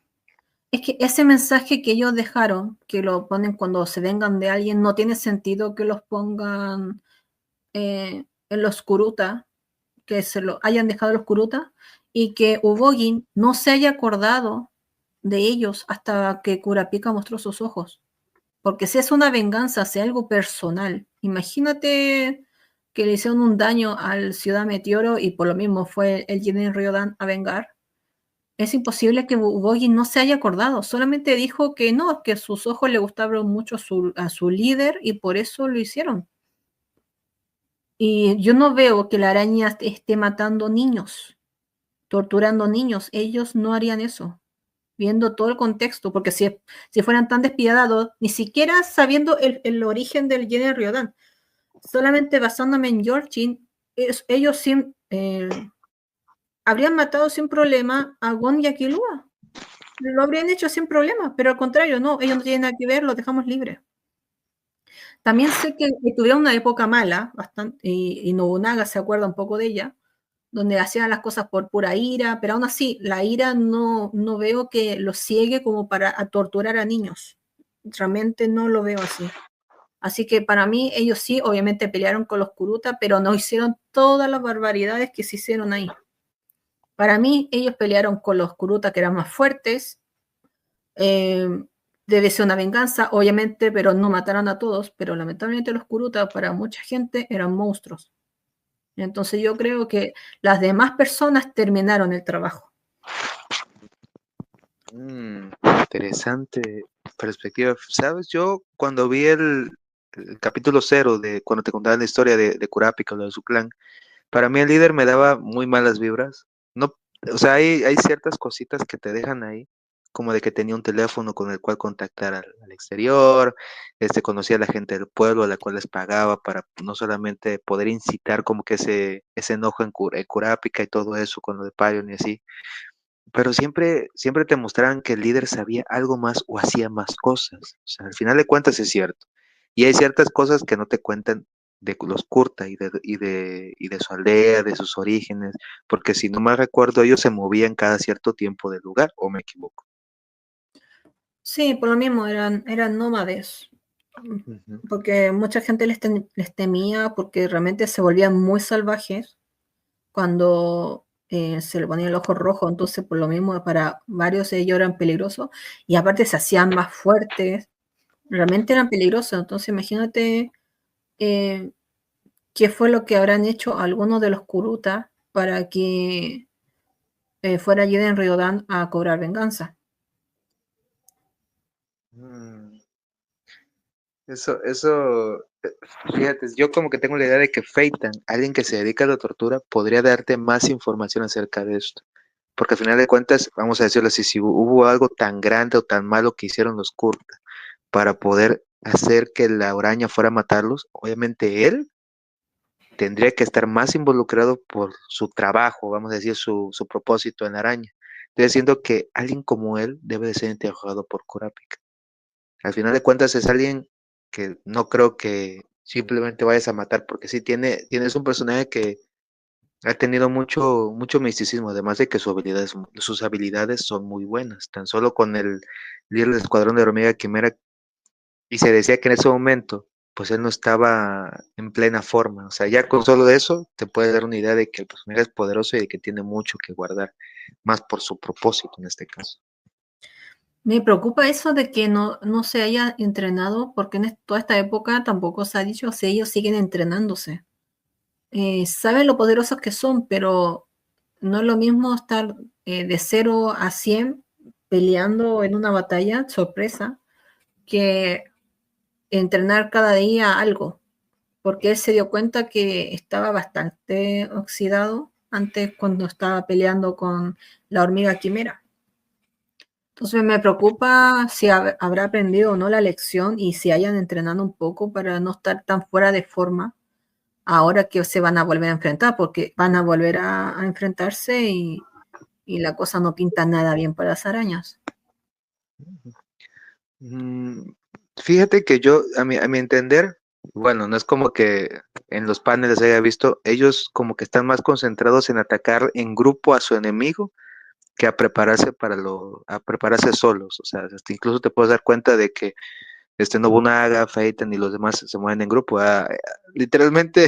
Es que ese mensaje que ellos dejaron, que lo ponen cuando se vengan de alguien, no tiene sentido que los pongan en los Kuruta, que se lo hayan dejado los Kuruta, y que Ubogin no se haya acordado de ellos hasta que Kurapika mostró sus ojos. Porque si es una venganza, si es algo personal, imagínate que le hicieron un daño al Ciudad Meteoro y por lo mismo fue el Jinin Ryodan a vengar. es imposible que Bogi no se haya acordado, solamente dijo que no, que a sus ojos le gustaba mucho a su líder y por eso lo hicieron. Y yo no veo que la araña esté matando niños, torturando niños, ellos no harían eso, viendo todo el contexto, porque si fueran tan despiadados, ni siquiera sabiendo el origen del Jenny Riordan, solamente basándome en Georgie, ellos habrían matado sin problema a Gon y a Killua. Lo habrían hecho sin problema, pero al contrario, no, ellos no tienen nada que ver, los dejamos libres. También sé que tuvieron una época mala, bastante, y Nobunaga se acuerda un poco de ella, donde hacían las cosas por pura ira, pero aún así, la ira no veo que los ciegue como para torturar a niños. Realmente no lo veo así. Así que para mí, ellos sí, obviamente pelearon con los Kuruta, pero no hicieron todas las barbaridades que se hicieron ahí. Para mí, ellos pelearon con los Kuruta que eran más fuertes. Debe ser una venganza, obviamente, pero no mataron a todos. Pero lamentablemente los Kuruta para mucha gente eran monstruos. Entonces yo creo que las demás personas terminaron el trabajo. Interesante perspectiva. Sabes, yo cuando vi el capítulo 0 de cuando te contaban la historia de Kurapika, lo de su clan, para mí el líder me daba muy malas vibras. No, o sea, hay ciertas cositas que te dejan ahí, como de que tenía un teléfono con el cual contactar al exterior, conocía a la gente del pueblo a la cual les pagaba para no solamente poder incitar como que ese enojo en Kurapika y todo eso con lo de Parion y así, pero siempre te mostraban que el líder sabía algo más o hacía más cosas. O sea, al final de cuentas es cierto. Y hay ciertas cosas que no te cuentan de los Kurta y de su aldea, de sus orígenes, porque si no mal recuerdo, ellos se movían cada cierto tiempo del lugar, ¿o me equivoco? Sí, por lo mismo, eran nómades, porque mucha gente les temía porque realmente se volvían muy salvajes cuando se le ponía el ojo rojo, entonces por lo mismo para varios de ellos eran peligrosos y aparte se hacían más fuertes, realmente eran peligrosos, entonces imagínate qué fue lo que habrán hecho algunos de los Kuruta para que fuera Jeden Ryodan a cobrar venganza. Mm, fíjate, yo como que tengo la idea de que Feitan, alguien que se dedica a la tortura, podría darte más información acerca de esto. Porque al final de cuentas, vamos a decirlo así, si hubo algo tan grande o tan malo que hicieron los Kurta para poder hacer que la araña fuera a matarlos, obviamente él tendría que estar más involucrado por su trabajo, vamos a decir, su propósito en la araña. Estoy diciendo que alguien como él debe de ser interrogado por Kurapika. Al final de cuentas es alguien que no creo que simplemente vayas a matar, porque sí tienes un personaje que ha tenido mucho misticismo, además de que sus habilidades son muy buenas. Tan solo con el líder del escuadrón de hormiga quimera, y se decía que en ese momento, pues él no estaba en plena forma. O sea, ya con solo eso te puede dar una idea de que el personaje es poderoso y de que tiene mucho que guardar, más por su propósito en este caso. Me preocupa eso de que no se haya entrenado, porque en toda esta época tampoco se ha dicho si ellos siguen entrenándose. Saben lo poderosos que son, pero no es lo mismo estar de 0 a 100 peleando en una batalla, sorpresa, que entrenar cada día algo, porque él se dio cuenta que estaba bastante oxidado antes cuando estaba peleando con la hormiga quimera. Entonces me preocupa si habrá aprendido o no la lección y si hayan entrenado un poco para no estar tan fuera de forma ahora que se van a volver a enfrentar, porque van a volver a enfrentarse y la cosa no pinta nada bien para las arañas. Mm, Fíjate que yo, a mi entender, bueno, no es como que en los paneles haya visto, ellos como que están más concentrados en atacar en grupo a su enemigo que a prepararse a prepararse solos. O sea, hasta incluso te puedes dar cuenta de que Nobunaga, Feitan y los demás se mueven en grupo. Literalmente,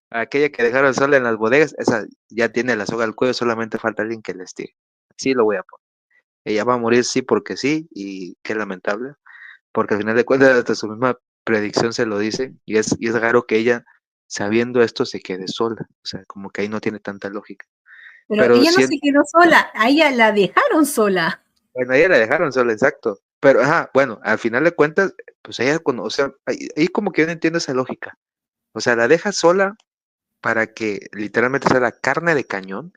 aquella que dejaron sola en las bodegas, esa ya tiene la soga al cuello, solamente falta alguien que les tire. Sí lo voy a poner. Ella va a morir sí porque sí, y qué lamentable, porque al final de cuentas hasta su misma predicción se lo dice, y es raro que ella, sabiendo esto, se quede sola. O sea, como que ahí no tiene tanta lógica. Pero pero ella no se quedó sola, a ella la dejaron sola. bueno, a ella la dejaron sola, exacto. Pero, ajá, bueno, al final de cuentas, pues ella, o sea, ahí como que yo no entiendo esa lógica. O sea, la deja sola para que literalmente sea la carne de cañón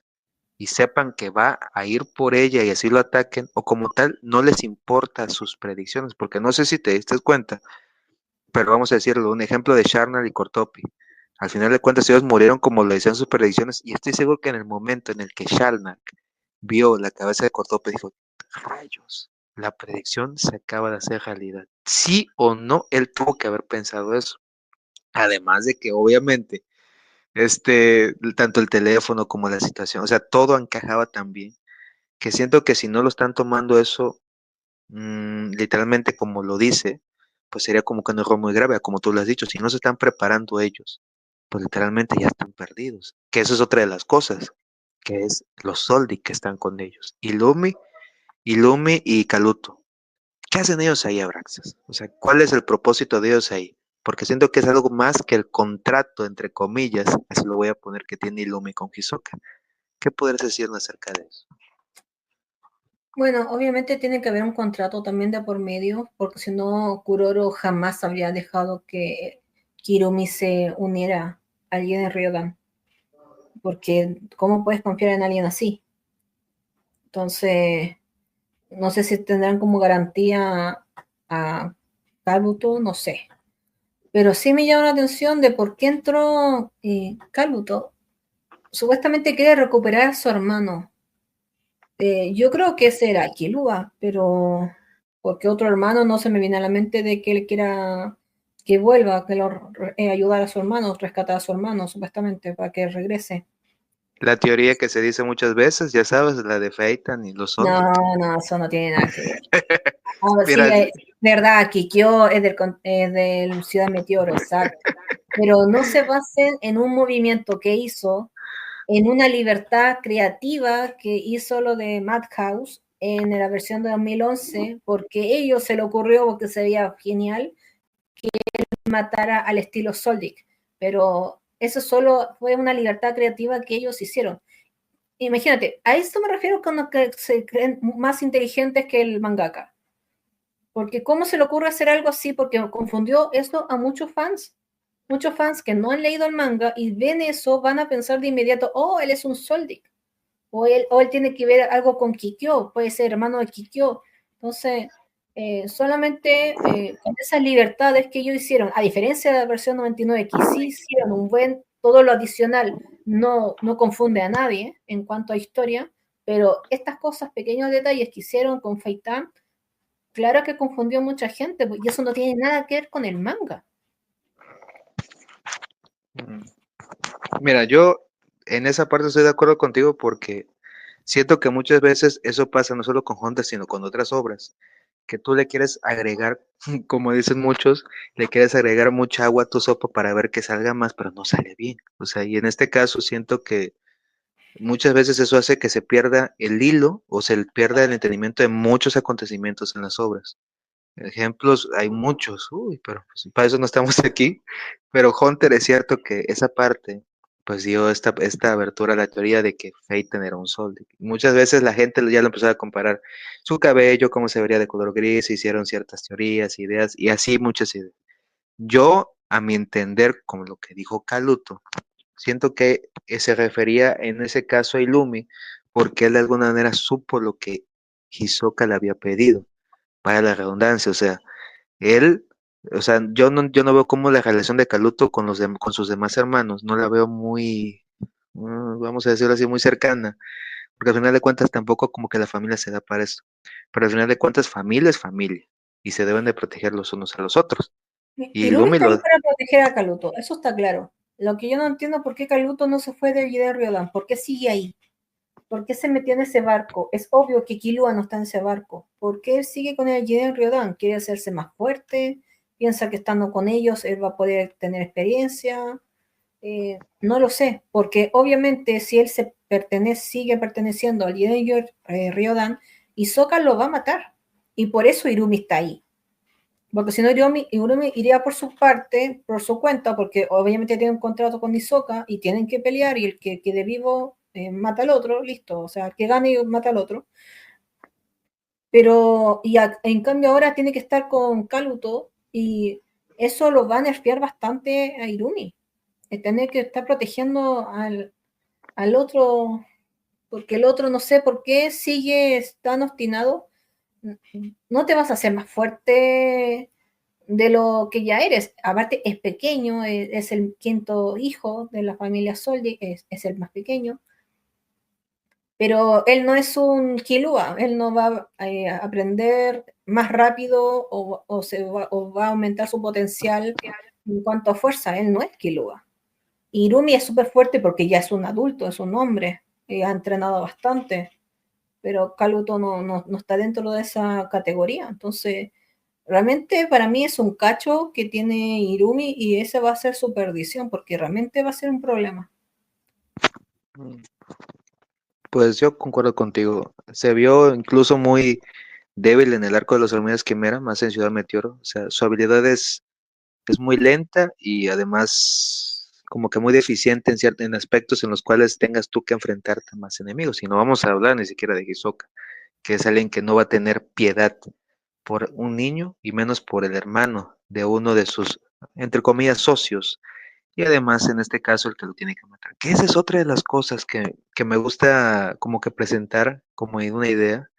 y sepan que va a ir por ella y así lo ataquen, o como tal, no les importa sus predicciones, porque no sé si te diste cuenta, pero vamos a decirlo, un ejemplo de Sharnal y Cortopi. Al final de cuentas, ellos murieron como lo decían sus predicciones, y estoy seguro que en el momento en el que Sharnak vio la cabeza de Cortopi, dijo, rayos, la predicción se acaba de hacer realidad. Sí o no, él tuvo que haber pensado eso. Además de que obviamente, tanto el teléfono como la situación, o sea, todo encajaba tan bien, que siento que si no lo están tomando eso literalmente como lo dice, pues sería como que un error muy grave, como tú lo has dicho, si no se están preparando ellos, pues literalmente ya están perdidos, que eso es otra de las cosas, que es los Soldi que están con ellos, Lumi y Kaluto. ¿Qué hacen ellos ahí, Abraxas? O sea, ¿cuál es el propósito de ellos ahí? Porque siento que es algo más que el contrato, entre comillas, así lo voy a poner, que tiene Lumi con Hisoka. ¿Qué podrías decirnos acerca de eso? Bueno, obviamente tiene que haber un contrato también de por medio, porque si no, Kuroro jamás habría dejado que Kirumi se uniera a alguien en Ryodan, porque ¿cómo puedes confiar en alguien así? Entonces, no sé si tendrán como garantía a Kabuto, no sé. Pero sí me llama la atención de por qué entró Kabuto. Supuestamente quiere recuperar a su hermano. Yo creo que ese era Killua, pero porque otro hermano no se me viene a la mente de que él quiera que vuelva, que lo ayudar a su hermano, rescatar a su hermano, supuestamente, para que regrese. La teoría que se dice muchas veces, ya sabes, la de Feitan y los Soldi. No, no, eso no tiene nada que ver. Ah, sí, Mira, verdad, Kikyo es del Ciudad Meteoro, exacto. Pero no se basen en un movimiento que hizo, en una libertad creativa que hizo lo de Madhouse en la versión de 2011, porque a ellos se le ocurrió, porque se veía genial, matara al estilo Soldic. Pero eso solo fue una libertad creativa que ellos hicieron. Imagínate, a esto me refiero con que se creen más inteligentes que el mangaka. Porque ¿cómo se le ocurre hacer algo así? Porque confundió esto a muchos fans. Muchos fans que no han leído el manga y ven eso van a pensar de inmediato, oh, él es un Soldic. O él tiene que ver algo con Kikyo, puede ser hermano de Kikyo. Entonces, solamente con esas libertades que ellos hicieron, a diferencia de la versión 99, que sí hicieron un buen, todo lo adicional no confunde a nadie en cuanto a historia, pero estas cosas, pequeños detalles que hicieron con Feitan, claro que confundió a mucha gente, y eso no tiene nada que ver con el manga. mira, yo en esa parte estoy de acuerdo contigo porque siento que muchas veces eso pasa no solo con Hunter, sino con otras obras, que tú le quieres agregar, como dicen muchos, le quieres agregar mucha agua a tu sopa para ver que salga más, pero no sale bien. O sea, y en este caso siento que muchas veces eso hace que se pierda el hilo o se pierda el entendimiento de muchos acontecimientos en las obras. Ejemplos hay muchos, uy, pero pues, para eso no estamos aquí. Pero Hunter es cierto que esa parte, pues dio esta abertura a la teoría de que Phaeton era un sol. Muchas veces la gente ya lo empezó a comparar su cabello, cómo se vería de color gris, se hicieron ciertas teorías, ideas y así muchas ideas. Yo, a mi entender, como lo que dijo Caluto, siento que se refería en ese caso a Ilumi, porque él de alguna manera supo lo que Hisoka le había pedido, para la redundancia, o sea, él, o sea, yo no veo cómo la relación de Caluto con con sus demás hermanos, no la veo muy, vamos a decirlo así, muy cercana, porque al final de cuentas tampoco como que la familia se da para esto, pero al final de cuentas familia es familia y se deben de proteger los unos a los otros. Y Irumi Lumi está ahí lo, para proteger a Kaluto, eso está claro. Lo que yo no entiendo es por qué Kaluto no se fue de Gideon Ryodan, por qué sigue ahí, por qué se metió en ese barco. Es obvio que Killua no está en ese barco. ¿Por qué él sigue con el Gideon Ryodan? ¿Quiere hacerse más fuerte? ¿Piensa que estando con ellos él va a poder tener experiencia? No lo sé, porque obviamente si él sigue perteneciendo al Gideon Ryodan, Hisoka lo va a matar. Y por eso Irumi está ahí. Porque si no, Irumi iría por su parte, por su cuenta, porque obviamente tiene un contrato con Hisoka y tienen que pelear y el que quede vivo mata al otro, listo, o sea, que gane y mata al otro. Pero, en cambio ahora tiene que estar con Kaluto y eso lo va a nerfear bastante a Irumi. Tener que estar protegiendo al otro, porque el otro no sé por qué sigue tan obstinado. No te vas a hacer más fuerte de lo que ya eres. Aparte, es pequeño, es el quinto hijo de la familia Soldi, es el más pequeño. Pero él no es un Killua, él no va a aprender más rápido o va a aumentar su potencial en cuanto a fuerza. Él no es Killua. Irumi es súper fuerte porque ya es un adulto, es un hombre, ha entrenado bastante, pero Kaluto no está dentro de esa categoría. Entonces, realmente para mí es un cacho que tiene Irumi y ese va a ser su perdición porque realmente va a ser un problema. Pues yo concuerdo contigo. Se vio incluso muy débil en el arco de los hormigas quimera, más en Ciudad Meteoro. O sea, su habilidad es muy lenta y además como que muy deficiente en aspectos en los cuales tengas tú que enfrentarte a más enemigos. Y no vamos a hablar ni siquiera de Hisoka, que es alguien que no va a tener piedad por un niño y menos por el hermano de uno de sus, entre comillas, socios. Y además, en este caso, el que lo tiene que matar. Que esa es otra de las cosas que me gusta como que presentar como en una idea.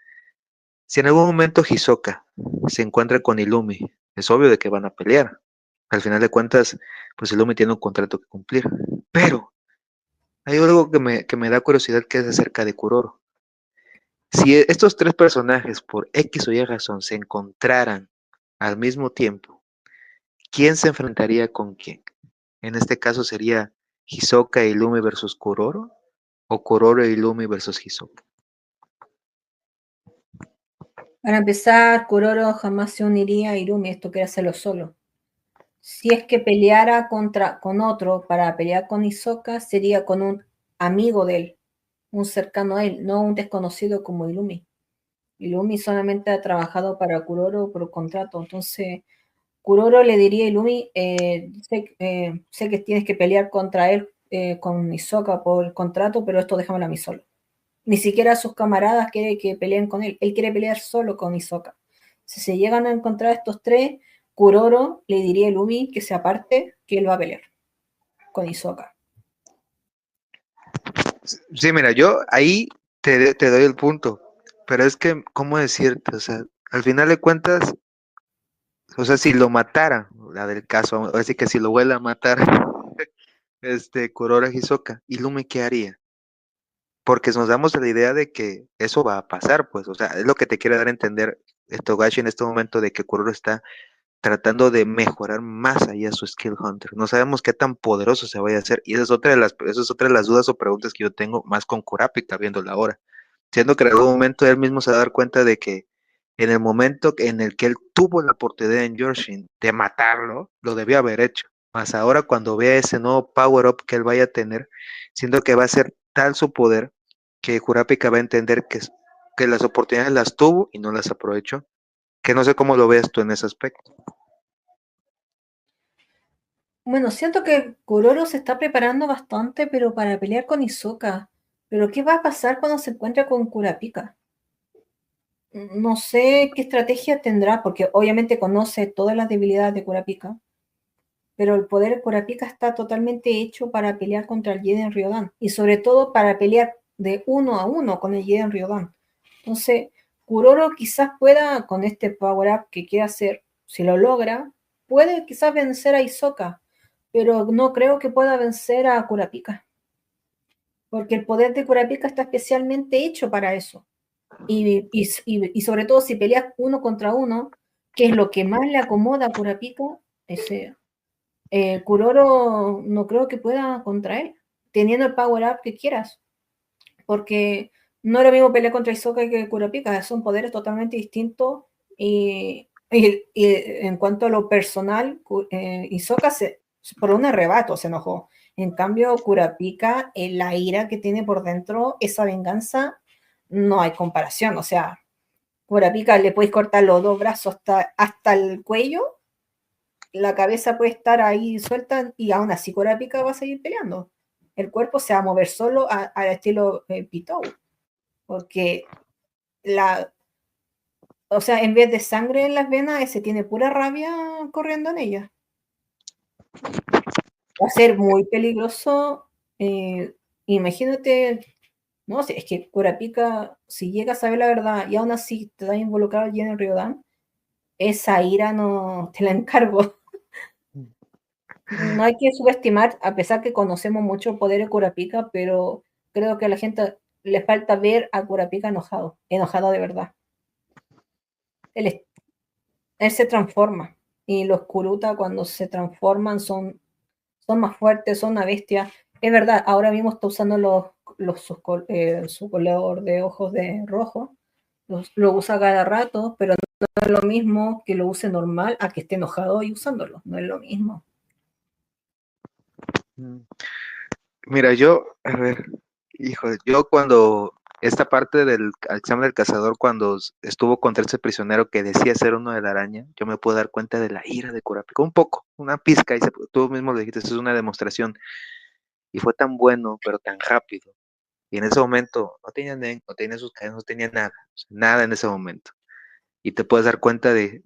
Si en algún momento Hisoka se encuentra con Illumi, es obvio de que van a pelear. Al final de cuentas, pues Illumi tiene un contrato que cumplir. Pero hay algo que me da curiosidad que es acerca de Kuroro. Si estos tres personajes, por X o Y razón, se encontraran al mismo tiempo, ¿quién se enfrentaría con quién? En este caso sería Hisoka e Illumi versus Kuroro o Kuroro e Illumi versus Hisoka. Para empezar, Kuroro jamás se uniría a Irumi, esto quiere hacerlo solo. Si es que peleara con otro para pelear con Hisoka, sería con un amigo de él, un cercano a él, no un desconocido como Illumi. Illumi solamente ha trabajado para Kuroro por contrato, entonces Kuroro le diría a Illumi, sé que tienes que pelear contra él, con Hisoka por contrato, pero esto déjamelo a mí solo. Ni siquiera sus camaradas quiere que peleen con él, él quiere pelear solo con Hisoka. Si se llegan a encontrar estos tres, Kuroro le diría a Illumi que se aparte, que él va a pelear con Hisoka. Sí, mira, yo ahí te doy el punto, pero es que, ¿cómo decirte? O sea, al final de cuentas, o sea, si lo matara, la del caso, así que si lo vuelve a matar, Kuroro Hisoka, Illumi, ¿qué haría? Porque nos damos la idea de que eso va a pasar, pues, o sea, es lo que te quiere dar a entender Togashi en este momento de que Kuroro está tratando de mejorar más allá su skill hunter. No sabemos qué tan poderoso se vaya a hacer y esa es otra de las dudas o preguntas que yo tengo más con Kurapika viéndola ahora. Siendo que en algún momento él mismo se va a dar cuenta de que en el momento en el que él tuvo la oportunidad en Yorshin de matarlo, lo debió haber hecho. Más ahora cuando vea ese nuevo power up que él vaya a tener, siento que va a ser tal su poder que Kurapika va a entender que las oportunidades las tuvo y no las aprovechó. Que no sé cómo lo ves tú en ese aspecto. Bueno, siento que Kuroro se está preparando bastante, pero para pelear con Hisoka. Pero ¿qué va a pasar cuando se encuentre con Kurapika? No sé qué estrategia tendrá, porque obviamente conoce todas las debilidades de Kurapika, pero el poder de Kurapika está totalmente hecho para pelear contra el Jeden Ryodan, y sobre todo para pelear de uno a uno con el Jeden Ryodan. Entonces, Kuroro quizás pueda, con este power-up que quiere hacer, si lo logra, puede quizás vencer a Hisoka, pero no creo que pueda vencer a Kurapika, porque el poder de Kurapika está especialmente hecho para eso. Y sobre todo si peleas uno contra uno, que es lo que más le acomoda a Kurapika, ese, Kuroro no creo que pueda contra él, teniendo el power up que quieras, porque no es lo mismo pelear contra Hisoka que Kurapika, son poderes totalmente distintos y en cuanto a lo personal, Hisoka por un arrebato se enojó. En cambio, Kurapika, la ira que tiene por dentro, esa venganza, no hay comparación. O sea, Kurapika le puedes cortar los dos brazos hasta el cuello, la cabeza puede estar ahí suelta y aún así Kurapika va a seguir peleando. el cuerpo se va a mover solo al estilo Pitou, porque o sea, en vez de sangre en las venas, ese tiene pura rabia corriendo en ella. Va a ser muy peligroso. Imagínate, no sé, es que Kurapika, si llega a saber la verdad y aún así te da involucrado allí en el Ryodan, esa ira no te la encargo. No hay que subestimar, a pesar que conocemos mucho el poder de Kurapika, pero creo que a la gente le falta ver a Kurapika enojado, enojado de verdad. Él, él se transforma y los Kuruta cuando se transforman son más fuertes, son una bestia. Es verdad, ahora mismo está usando su color de ojos de rojo, lo usa cada rato, pero no es lo mismo que lo use normal a que esté enojado y usándolo, no es lo mismo. Mira, a ver, hijo, yo cuando esta parte del examen del cazador, cuando estuvo contra ese prisionero que decía ser uno de la araña, yo me puedo dar cuenta de la ira de Kurapika, un poco, una pizca, y tú mismo lo dijiste, eso es una demostración, y fue tan bueno, pero tan rápido, y en ese momento no tenía Nen, no tenía sus cadenas, no tenía nada, o sea, nada en ese momento, y te puedes dar cuenta de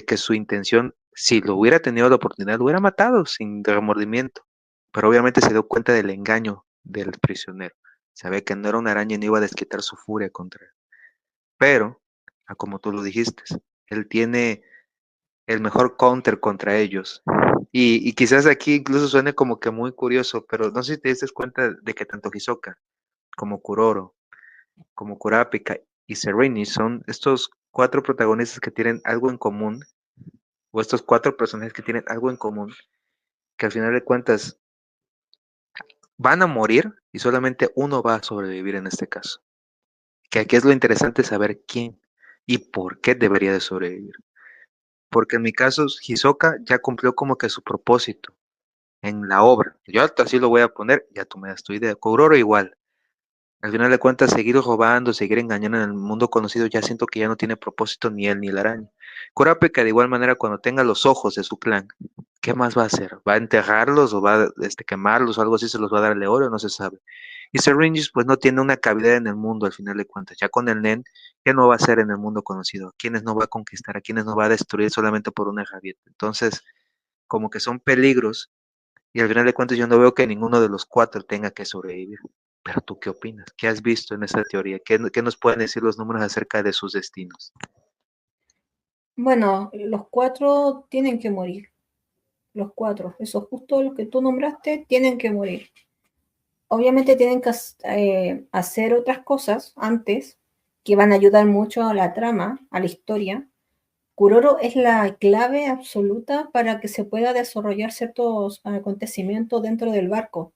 que su intención, si lo hubiera tenido la oportunidad, lo hubiera matado sin remordimiento, pero obviamente se dio cuenta del engaño del prisionero. Sabía que no era una araña y no iba a desquitar su furia contra él. Pero, como tú lo dijiste, él tiene el mejor counter contra ellos. Y quizás aquí incluso suene como que muy curioso, pero no sé si te diste cuenta de que tanto Hisoka como Kuroro, como Kurapika y Sereni son estos cuatro protagonistas que tienen algo en común, o estos cuatro personajes que tienen algo en común, que al final de cuentas van a morir y solamente uno va a sobrevivir en este caso. Que aquí es lo interesante saber quién y por qué debería de sobrevivir. Porque en mi caso, Hisoka ya cumplió como que su propósito en la obra. Yo así lo voy a poner, ya tú me das tu idea. Kuroro igual. Al final de cuentas, seguir robando, seguir engañando en el mundo conocido, ya siento que ya no tiene propósito ni él ni la araña. Kurapika de igual manera, cuando tenga los ojos de su clan, ¿qué más va a hacer? ¿Va a enterrarlos o va a quemarlos o algo así? ¿Se los va a dar al oro? No se sabe. Y Syringes pues no tiene una cavidad en el mundo al final de cuentas. Ya con el Nen, ¿qué no va a hacer en el mundo conocido? ¿A quiénes no va a conquistar? ¿A quiénes no va a destruir solamente por una rabieta? Entonces, como que son peligros y al final de cuentas yo no veo que ninguno de los cuatro tenga que sobrevivir. Pero tú, ¿qué opinas? ¿Qué has visto en esa teoría? ¿Qué nos pueden decir los números acerca de sus destinos? Bueno, los cuatro tienen que morir. Los cuatro, esos justo los que tú nombraste, tienen que morir. Obviamente tienen que hacer otras cosas antes que van a ayudar mucho a la trama, a la historia. Kuroro es la clave absoluta para que se pueda desarrollar ciertos acontecimientos dentro del barco.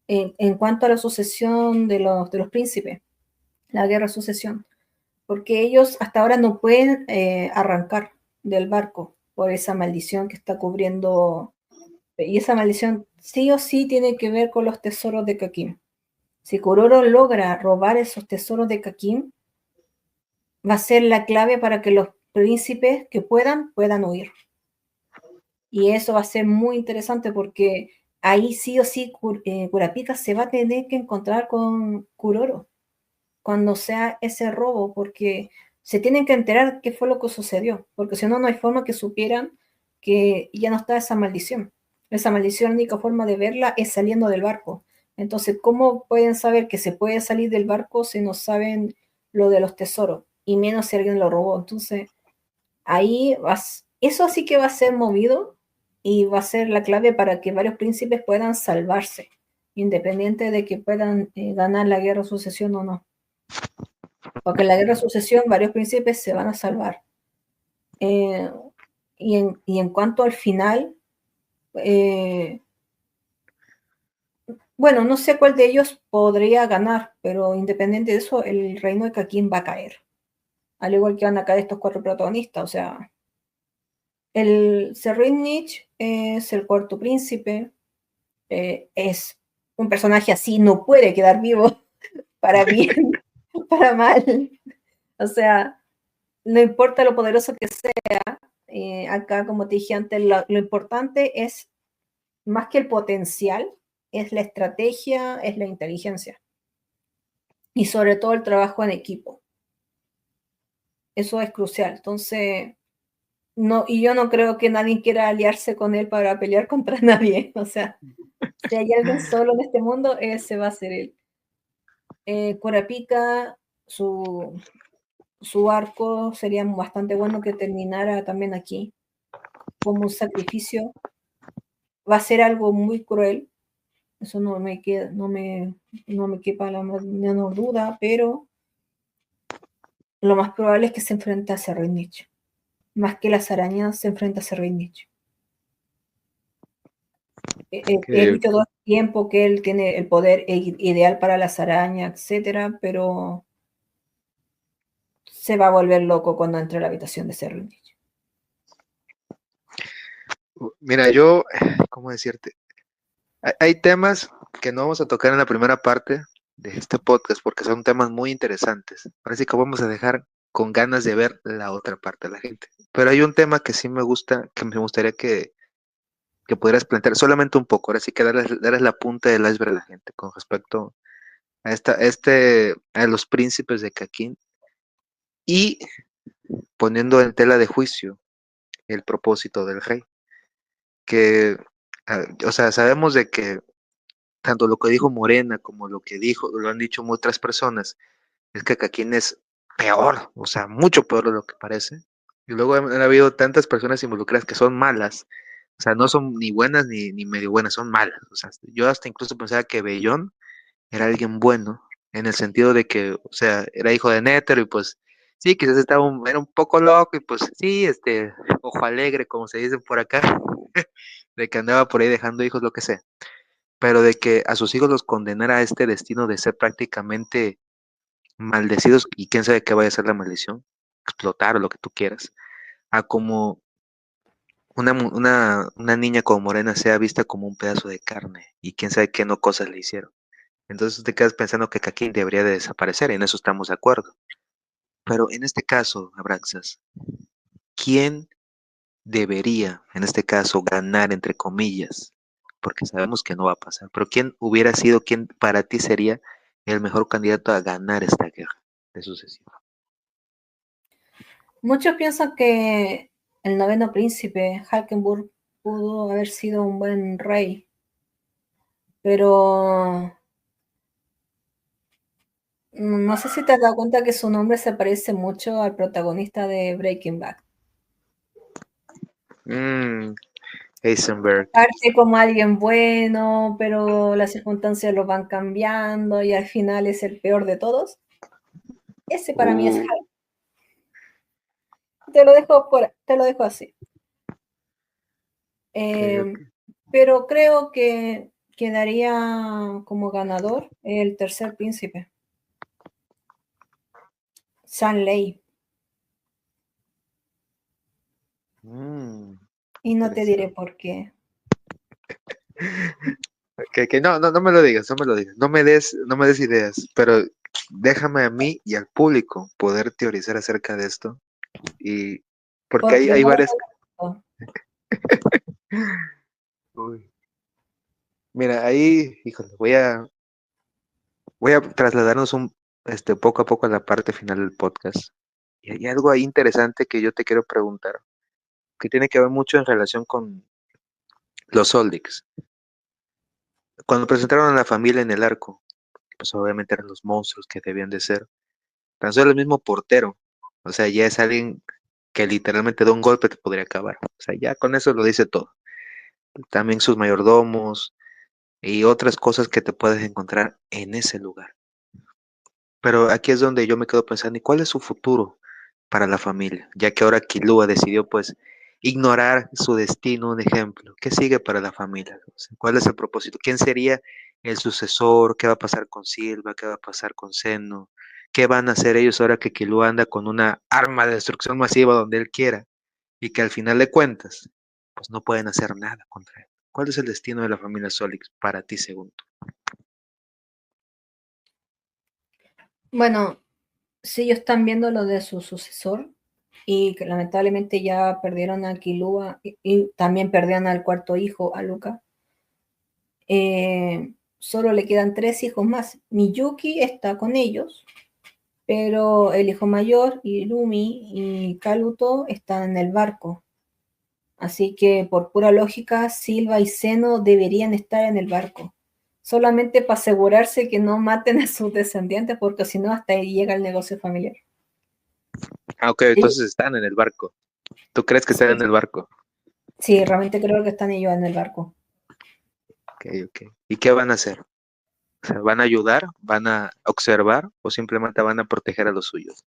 En cuanto a la sucesión de los príncipes, la guerra de sucesión, porque ellos hasta ahora no pueden arrancar del barco por esa maldición que está cubriendo, y esa maldición sí o sí tiene que ver con los tesoros de Kakim. Si Kuroro logra robar esos tesoros de Kakim, va a ser la clave para que los príncipes que puedan huir. Y eso va a ser muy interesante porque ahí sí o sí Kurapika se va a tener que encontrar con Kuroro cuando sea ese robo, porque se tienen que enterar qué fue lo que sucedió, porque si no, no hay forma que supieran que ya no está esa maldición. Esa maldición, la única forma de verla es saliendo del barco. Entonces, ¿cómo pueden saber que se puede salir del barco si no saben lo de los tesoros? Y menos si alguien lo robó. Entonces, eso sí que va a ser movido y va a ser la clave para que varios príncipes puedan salvarse, independiente de que puedan ganar la guerra de sucesión o no. Porque en la guerra de sucesión varios príncipes se van a salvar. Eh, y en cuanto al final, eh, bueno, no sé cuál de ellos podría ganar, pero independiente de eso, el reino de Kakin va a caer. Al igual que van a caer estos cuatro protagonistas. O sea, el Serrinich es el cuarto príncipe. Es un personaje así, no puede quedar vivo para bien, para mal. O sea, no importa lo poderoso que sea, acá, como te dije antes, lo importante es más que el potencial, es la estrategia, es la inteligencia. Y sobre todo el trabajo en equipo. Eso es crucial. Entonces, no, y yo no creo que nadie quiera aliarse con él para pelear contra nadie. O sea, si hay alguien solo en este mundo, ese va a ser él. Curapica, su arco sería bastante bueno que terminara también aquí, como un sacrificio. Va a ser algo muy cruel, eso no me quepa la menor duda, pero lo más probable es que se enfrente a Serrenich. Más que las arañas, se enfrenta a Serrenich. He Que, dicho todo el tiempo que él tiene el poder ideal para las arañas, etcétera, pero se va a volver loco cuando entre a la habitación de Serrenich. mira, yo, ¿cómo decirte? Hay temas que no vamos a tocar en la primera parte de este podcast porque son temas muy interesantes. Parece que vamos a dejar con ganas de ver la otra parte de la gente. Pero hay un tema que sí me gusta, que me gustaría que pudieras plantear solamente un poco. Ahora sí que darles la punta del iceberg a la gente con respecto a a los príncipes de Kakín y poniendo en tela de juicio el propósito del rey. Que, o sea, sabemos de que tanto lo que dijo Morena como lo han dicho otras personas, es que Kakín es peor, o sea, mucho peor de lo que parece. Y luego han habido tantas personas involucradas que son malas, o sea, no son ni buenas ni medio buenas, son malas. O sea, yo hasta incluso pensaba que Bellón era alguien bueno, en el sentido de que, o sea, era hijo de Nétero y pues sí, quizás era un poco loco y pues sí, ojo alegre, como se dice por acá, de que andaba por ahí dejando hijos, lo que sea, pero de que a sus hijos los condenara a este destino de ser prácticamente maldecidos y quién sabe qué vaya a ser la maldición, explotar o lo que tú quieras, a como una niña como Morena sea vista como un pedazo de carne y quién sabe qué no cosas le hicieron. Entonces te quedas pensando que Caquín debería de desaparecer y en eso estamos de acuerdo. Pero en este caso, Abraxas, ¿quién debería, en este caso, ganar entre comillas? Porque sabemos que no va a pasar, pero quién para ti sería el mejor candidato a ganar esta guerra de sucesión? Muchos piensan que el noveno príncipe, Halkenburg, pudo haber sido un buen rey, pero no sé si te has dado cuenta que su nombre se parece mucho al protagonista de Breaking Bad. Heisenberg. Parte como alguien bueno, pero las circunstancias lo van cambiando y al final es el peor de todos. Ese para mí es Uh, Hal. Te lo dejo así. okay, Eh, okay. pero creo que quedaría como ganador el tercer príncipe, Lei. Y no te diré Interesante. por qué. No, no, no me lo digas, no me lo digas, no me des ideas, pero déjame a mí y al público poder teorizar acerca de esto y porque Porque hay no varias. lo Uy. Mira, ahí, híjole, voy a trasladarnos poco a poco a la parte final del podcast. Y hay algo ahí interesante que yo te quiero preguntar, que tiene que ver mucho en relación con los Soldics. Cuando presentaron a la familia en el arco, pues obviamente eran los monstruos que debían de ser. Tan solo el mismo portero, o sea, ya es alguien que literalmente de un golpe te podría acabar. O sea, ya con eso lo dice todo. También sus mayordomos y otras cosas que te puedes encontrar en ese lugar. Pero aquí es donde yo me quedo pensando, ¿y cuál es su futuro para la familia? Ya que ahora Kilua decidió pues ignorar su destino, un ejemplo. ¿Qué sigue para la familia? O sea, ¿cuál es el propósito? ¿Quién sería el sucesor? ¿Qué va a pasar con Silva? ¿Qué va a pasar con Zeno? ¿Qué van a hacer ellos ahora que Kilua anda con una arma de destrucción masiva donde él quiera? Y que al final de cuentas, pues no pueden hacer nada contra él. ¿Cuál es el destino de la familia Solix para ti, según tú? Bueno, si ellos están viendo lo de su sucesor y que lamentablemente ya perdieron a Kilua y también perdieron al cuarto hijo, a Luca. Solo le quedan 3 hijos más. Miyuki está con ellos, pero el hijo mayor, Irumi y Kaluto, están en el barco. Así que por pura lógica, Silva y Zeno deberían estar en el barco. Solamente para asegurarse que no maten a sus descendientes, porque si no, hasta ahí llega el negocio familiar. Ok, Y, entonces están en el barco. ¿Tú crees que están sí, en el barco? sí, realmente creo que están ellos en el barco. Ok, ok. ¿Y qué van a hacer? O sea, ¿van a ayudar? ¿Van a observar? ¿O simplemente van a proteger a los suyos?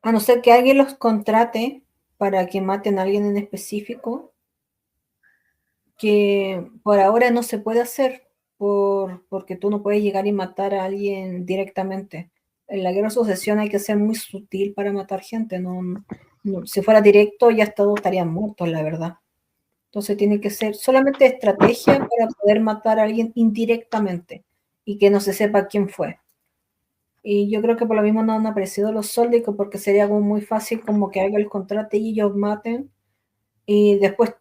A no ser que alguien los contrate para que maten a alguien en específico, que por ahora no se puede hacer porque tú no puedes llegar y matar a alguien directamente. En la guerra de sucesión hay que ser muy sutil para matar gente. Si fuera directo ya todos estarían muertos, la verdad. Entonces tiene que ser solamente estrategia para poder matar a alguien indirectamente y que no se sepa quién fue. Y yo creo que por lo mismo no han aparecido los Zoldyck, porque sería algo muy fácil como que alguien los contrate y ellos maten y después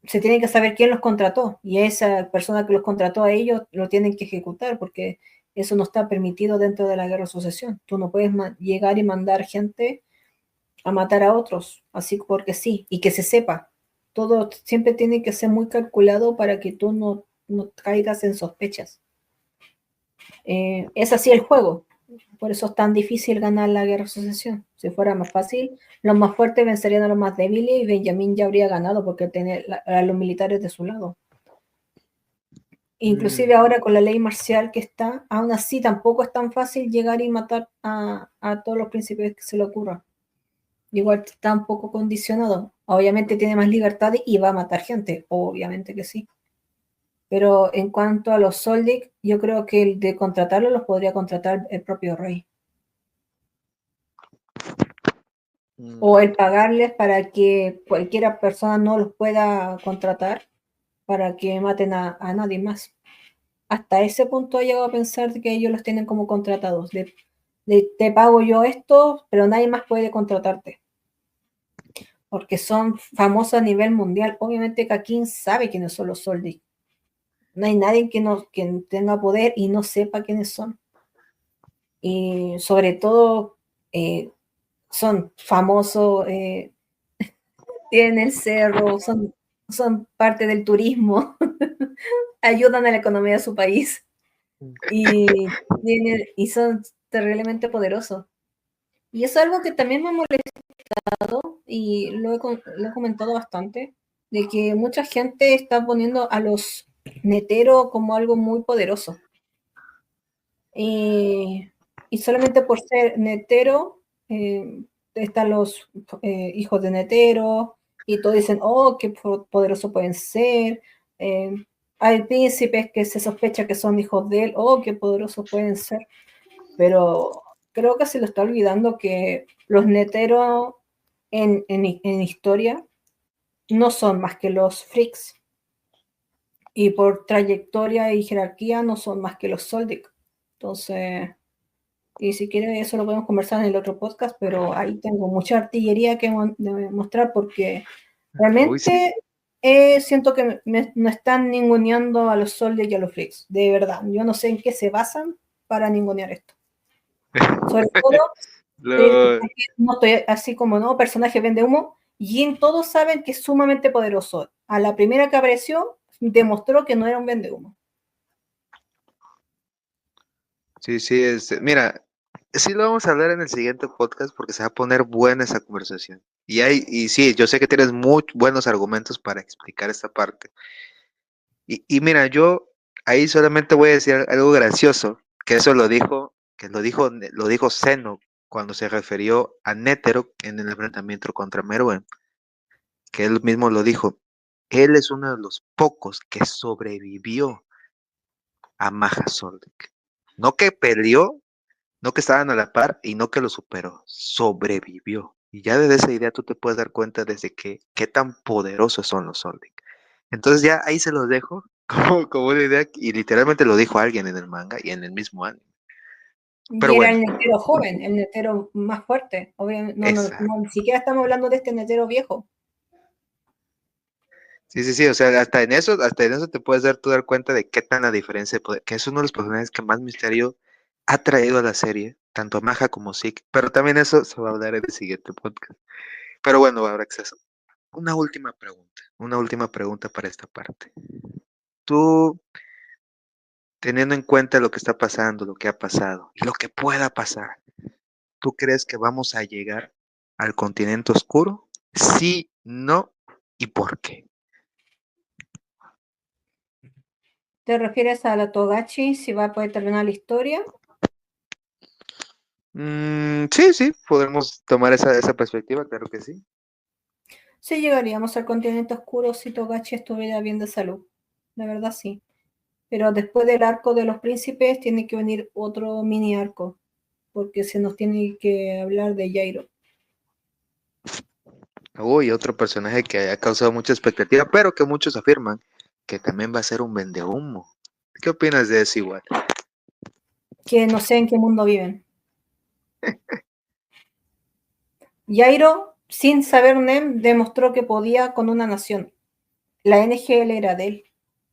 se tiene que saber quién los contrató y esa persona que los contrató a ellos lo tienen que ejecutar porque eso no está permitido dentro de la guerra de sucesión. Tú no puedes llegar y mandar gente a matar a otros, así porque sí, y que se sepa. Todo siempre tiene que ser muy calculado para que tú no caigas en sospechas. Es así el juego. Por eso es tan difícil ganar la guerra de sucesión. Si fuera más fácil, los más fuertes vencerían a los más débiles y Benjamín ya habría ganado porque tiene a los militares de su lado. Inclusive Mm, ahora con la ley marcial que está, aún así tampoco es tan fácil llegar y matar a todos los príncipes que se le ocurra. Igual está un poco condicionado. Obviamente tiene más libertad y va a matar gente, obviamente que sí. Pero en cuanto a los Soldic, yo creo que el de contratarlos los podría contratar el propio rey. O mm. el pagarles para que cualquiera persona no los pueda contratar para que maten a nadie más. Hasta ese punto he llegado a pensar que ellos los tienen como contratados. Te pago yo esto, pero nadie más puede contratarte. Porque son famosos a nivel mundial. Obviamente Kakin sabe quiénes son los Soldic. No hay nadie que tenga poder y no sepa quiénes son. Y sobre todo son famosos, tienen el cerro, son parte del turismo, ayudan a la economía de su país y son terriblemente poderosos. Y eso es algo que también me ha molestado y lo he comentado bastante, de que mucha gente está poniendo a los neteros como algo muy poderoso. Y solamente por ser netero, están los hijos de netero, y todos dicen, oh, qué poderosos pueden ser. Eh, Hay príncipes que se sospecha que son hijos de él, oh, qué poderosos pueden ser. Pero creo que se lo está olvidando que los neteros en historia no son más que los freaks. Y por trayectoria y jerarquía no son más que los Soldic. Entonces, y si quiere eso lo podemos conversar en el otro podcast, pero ahí tengo mucha artillería que mostrar porque Uy, sí. realmente siento que me están ninguneando a los Soldic y a los Freaks. De verdad, yo no sé en qué se basan para ningunear esto. Sobre todo, Lo- no estoy así como, no, personaje vende humo. Jin todos saben que es sumamente poderoso. A la primera que apareció, demostró que no era un vende humo. Sí, sí, mira, sí lo vamos a hablar en el siguiente podcast porque se va a poner buena esa conversación. Y sí, yo sé que tienes muy buenos argumentos para explicar esta parte. Y mira, yo ahí solamente voy a decir algo gracioso, que eso lo dijo Zeno cuando se refirió a Nétero en el enfrentamiento contra Meruem, que él mismo lo dijo. Él es uno de los pocos que sobrevivió a Maja Soldic. No que peleó, no que estaban a la par y no que lo superó, sobrevivió. Y ya desde esa idea tú te puedes dar cuenta desde qué tan poderosos son los Soldic. Entonces ya ahí se los dejo como una idea y literalmente lo dijo alguien en el manga y en el mismo anime. Pero Y era bueno, el netero joven, el netero más fuerte. Obviamente, exacto. ni siquiera estamos hablando de este netero viejo. Sí, o sea, hasta en eso te puedes tú dar cuenta de qué tan la diferencia de poder, que es uno de los personajes que más misterio ha traído a la serie, tanto a Maja como Zeke, pero también eso se va a hablar en el siguiente podcast. Pero bueno, ahora acceso. Una última pregunta para esta parte. Tú, teniendo en cuenta lo que está pasando, lo que ha pasado y lo que pueda pasar, ¿tú crees que vamos a llegar al continente oscuro? Sí, no, ¿y por qué? ¿Te refieres a la Togashi, si va a poder terminar la historia? Sí, podemos tomar esa perspectiva, claro que sí. Sí llegaríamos al continente oscuro si Togashi estuviera bien de salud. La verdad sí. Pero después del arco de los príncipes tiene que venir otro mini arco, porque se nos tiene que hablar de Jairo. Uy, otro personaje que ha causado mucha expectativa, pero que muchos afirman que también va a ser un vendehumo. ¿Qué opinas de eso igual? Que no sé en qué mundo viven. Jairo, sin saber NEM, demostró que podía con una nación. La NGL era de él.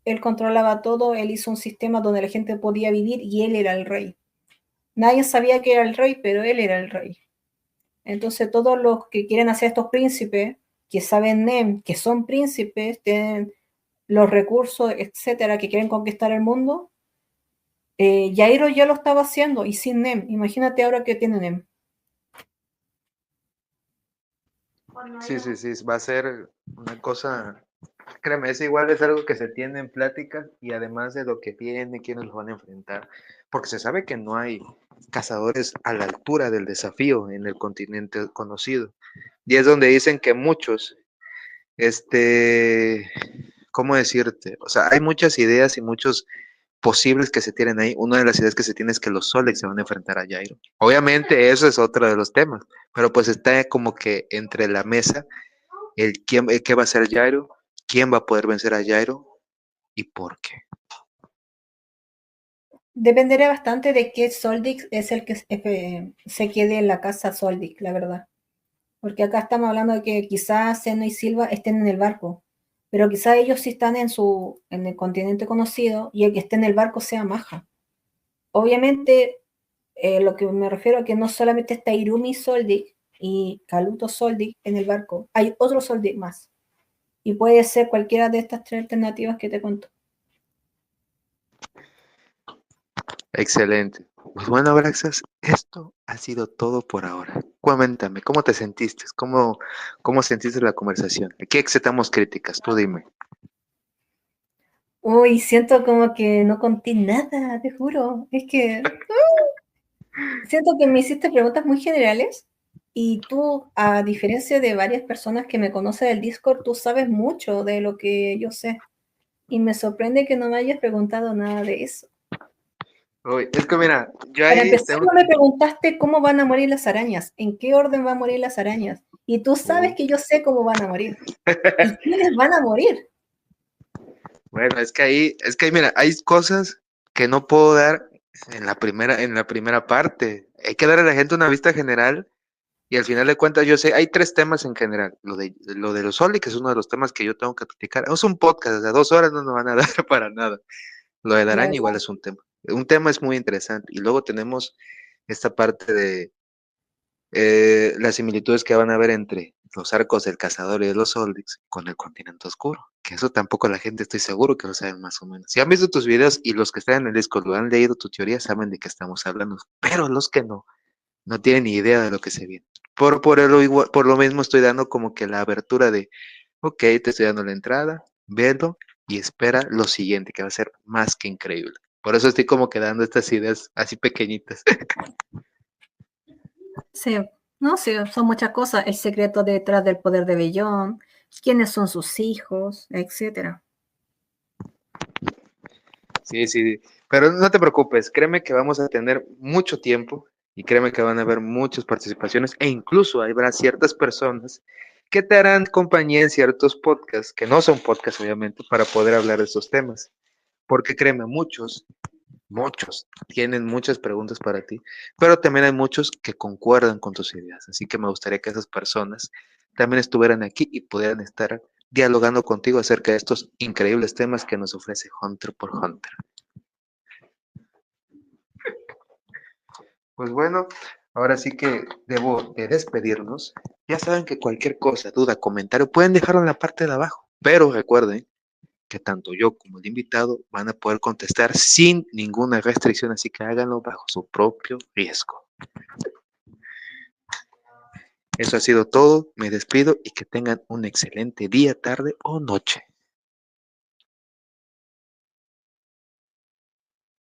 Él controlaba todo, él hizo un sistema donde la gente podía vivir y él era el rey. Nadie sabía que era el rey, pero él era el rey. Entonces todos los que quieren hacer estos príncipes, que saben NEM, que son príncipes, tienen los recursos, etcétera, que quieren conquistar el mundo, Jairo ya lo estaba haciendo y sin NEM. Imagínate ahora que tiene NEM. Sí, va a ser una cosa, créeme, es igual, es algo que se tiene en pláticas y además de lo que viene, quiénes lo van a enfrentar, porque se sabe que no hay cazadores a la altura del desafío en el continente conocido. Y es donde dicen que muchos, este, ¿cómo decirte? O sea, hay muchas ideas y muchos posibles que se tienen ahí. Una de las ideas que se tiene es que los Solex se van a enfrentar a Jairo. Obviamente, eso es otro de los temas, pero pues está como que entre la mesa qué va a hacer Jairo, quién va a poder vencer a Jairo y por qué. Dependería bastante de qué Soldic es el que se quede en la casa Soldic, la verdad. Porque acá estamos hablando de que quizás Seno y Silva estén en el barco, pero quizás ellos sí están en el continente conocido y el que esté en el barco sea Maja. Obviamente, lo que me refiero a que no solamente está Irumi Soldic y Kaluto Soldic en el barco, hay otro Soldic más. Y puede ser cualquiera de estas tres alternativas que te cuento. Excelente. Pues bueno, Braxas, esto ha sido todo por ahora. Cuéntame, ¿cómo te sentiste? ¿Cómo sentiste la conversación? Aquí aceptamos críticas, tú dime. Uy, siento como que no conté nada, te juro. Es que siento que me hiciste preguntas muy generales y tú, a diferencia de varias personas que me conocen del Discord, tú sabes mucho de lo que yo sé. Y me sorprende que no me hayas preguntado nada de eso. Uy, es que mira, yo Para ahí empezar, tengo... no me preguntaste cómo van a morir las arañas, en qué orden van a morir las arañas. Y tú sabes que yo sé cómo van a morir. ¿Y quiénes van a morir? Bueno, es que ahí, mira, hay cosas que no puedo dar en la primera parte. Hay que darle a la gente una vista general y al final de cuentas yo sé, hay tres temas en general. Lo de los Oli, que es uno de los temas que yo tengo que platicar. Es un podcast de 2 horas, no nos van a dar para nada. Lo de la La araña verdad. igual es un tema. Un tema es muy interesante. Y luego tenemos esta parte de las similitudes que van a haber entre los arcos del cazador y de los Oldics con el continente oscuro. Que eso tampoco la gente estoy seguro que lo saben más o menos. Si han visto tus videos y los que están en el Discord lo han leído tu teoría, saben de qué estamos hablando. Pero los que no tienen ni idea de lo que se viene. Por lo mismo estoy dando como que la abertura de, ok, te estoy dando la entrada, velo y espera lo siguiente, que va a ser más que increíble. Por eso estoy como que dando estas ideas así pequeñitas. Sí, no, sí, son muchas cosas. El secreto detrás del poder de Bellón, quiénes son sus hijos, etcétera. Sí, pero no te preocupes, créeme que vamos a tener mucho tiempo y créeme que van a haber muchas participaciones e incluso habrá ciertas personas que te harán compañía en ciertos podcasts, que no son podcasts obviamente, para poder hablar de estos temas. Porque créeme, muchos tienen muchas preguntas para ti, pero también hay muchos que concuerdan con tus ideas. Así que me gustaría que esas personas también estuvieran aquí y pudieran estar dialogando contigo acerca de estos increíbles temas que nos ofrece Hunter por Hunter. Pues bueno, ahora sí que debo de despedirnos. Ya saben que cualquier cosa, duda, comentario, pueden dejarlo en la parte de abajo, pero recuerden que tanto yo como el invitado van a poder contestar sin ninguna restricción, así que háganlo bajo su propio riesgo. Eso ha sido todo, me despido y que tengan un excelente día, tarde o noche.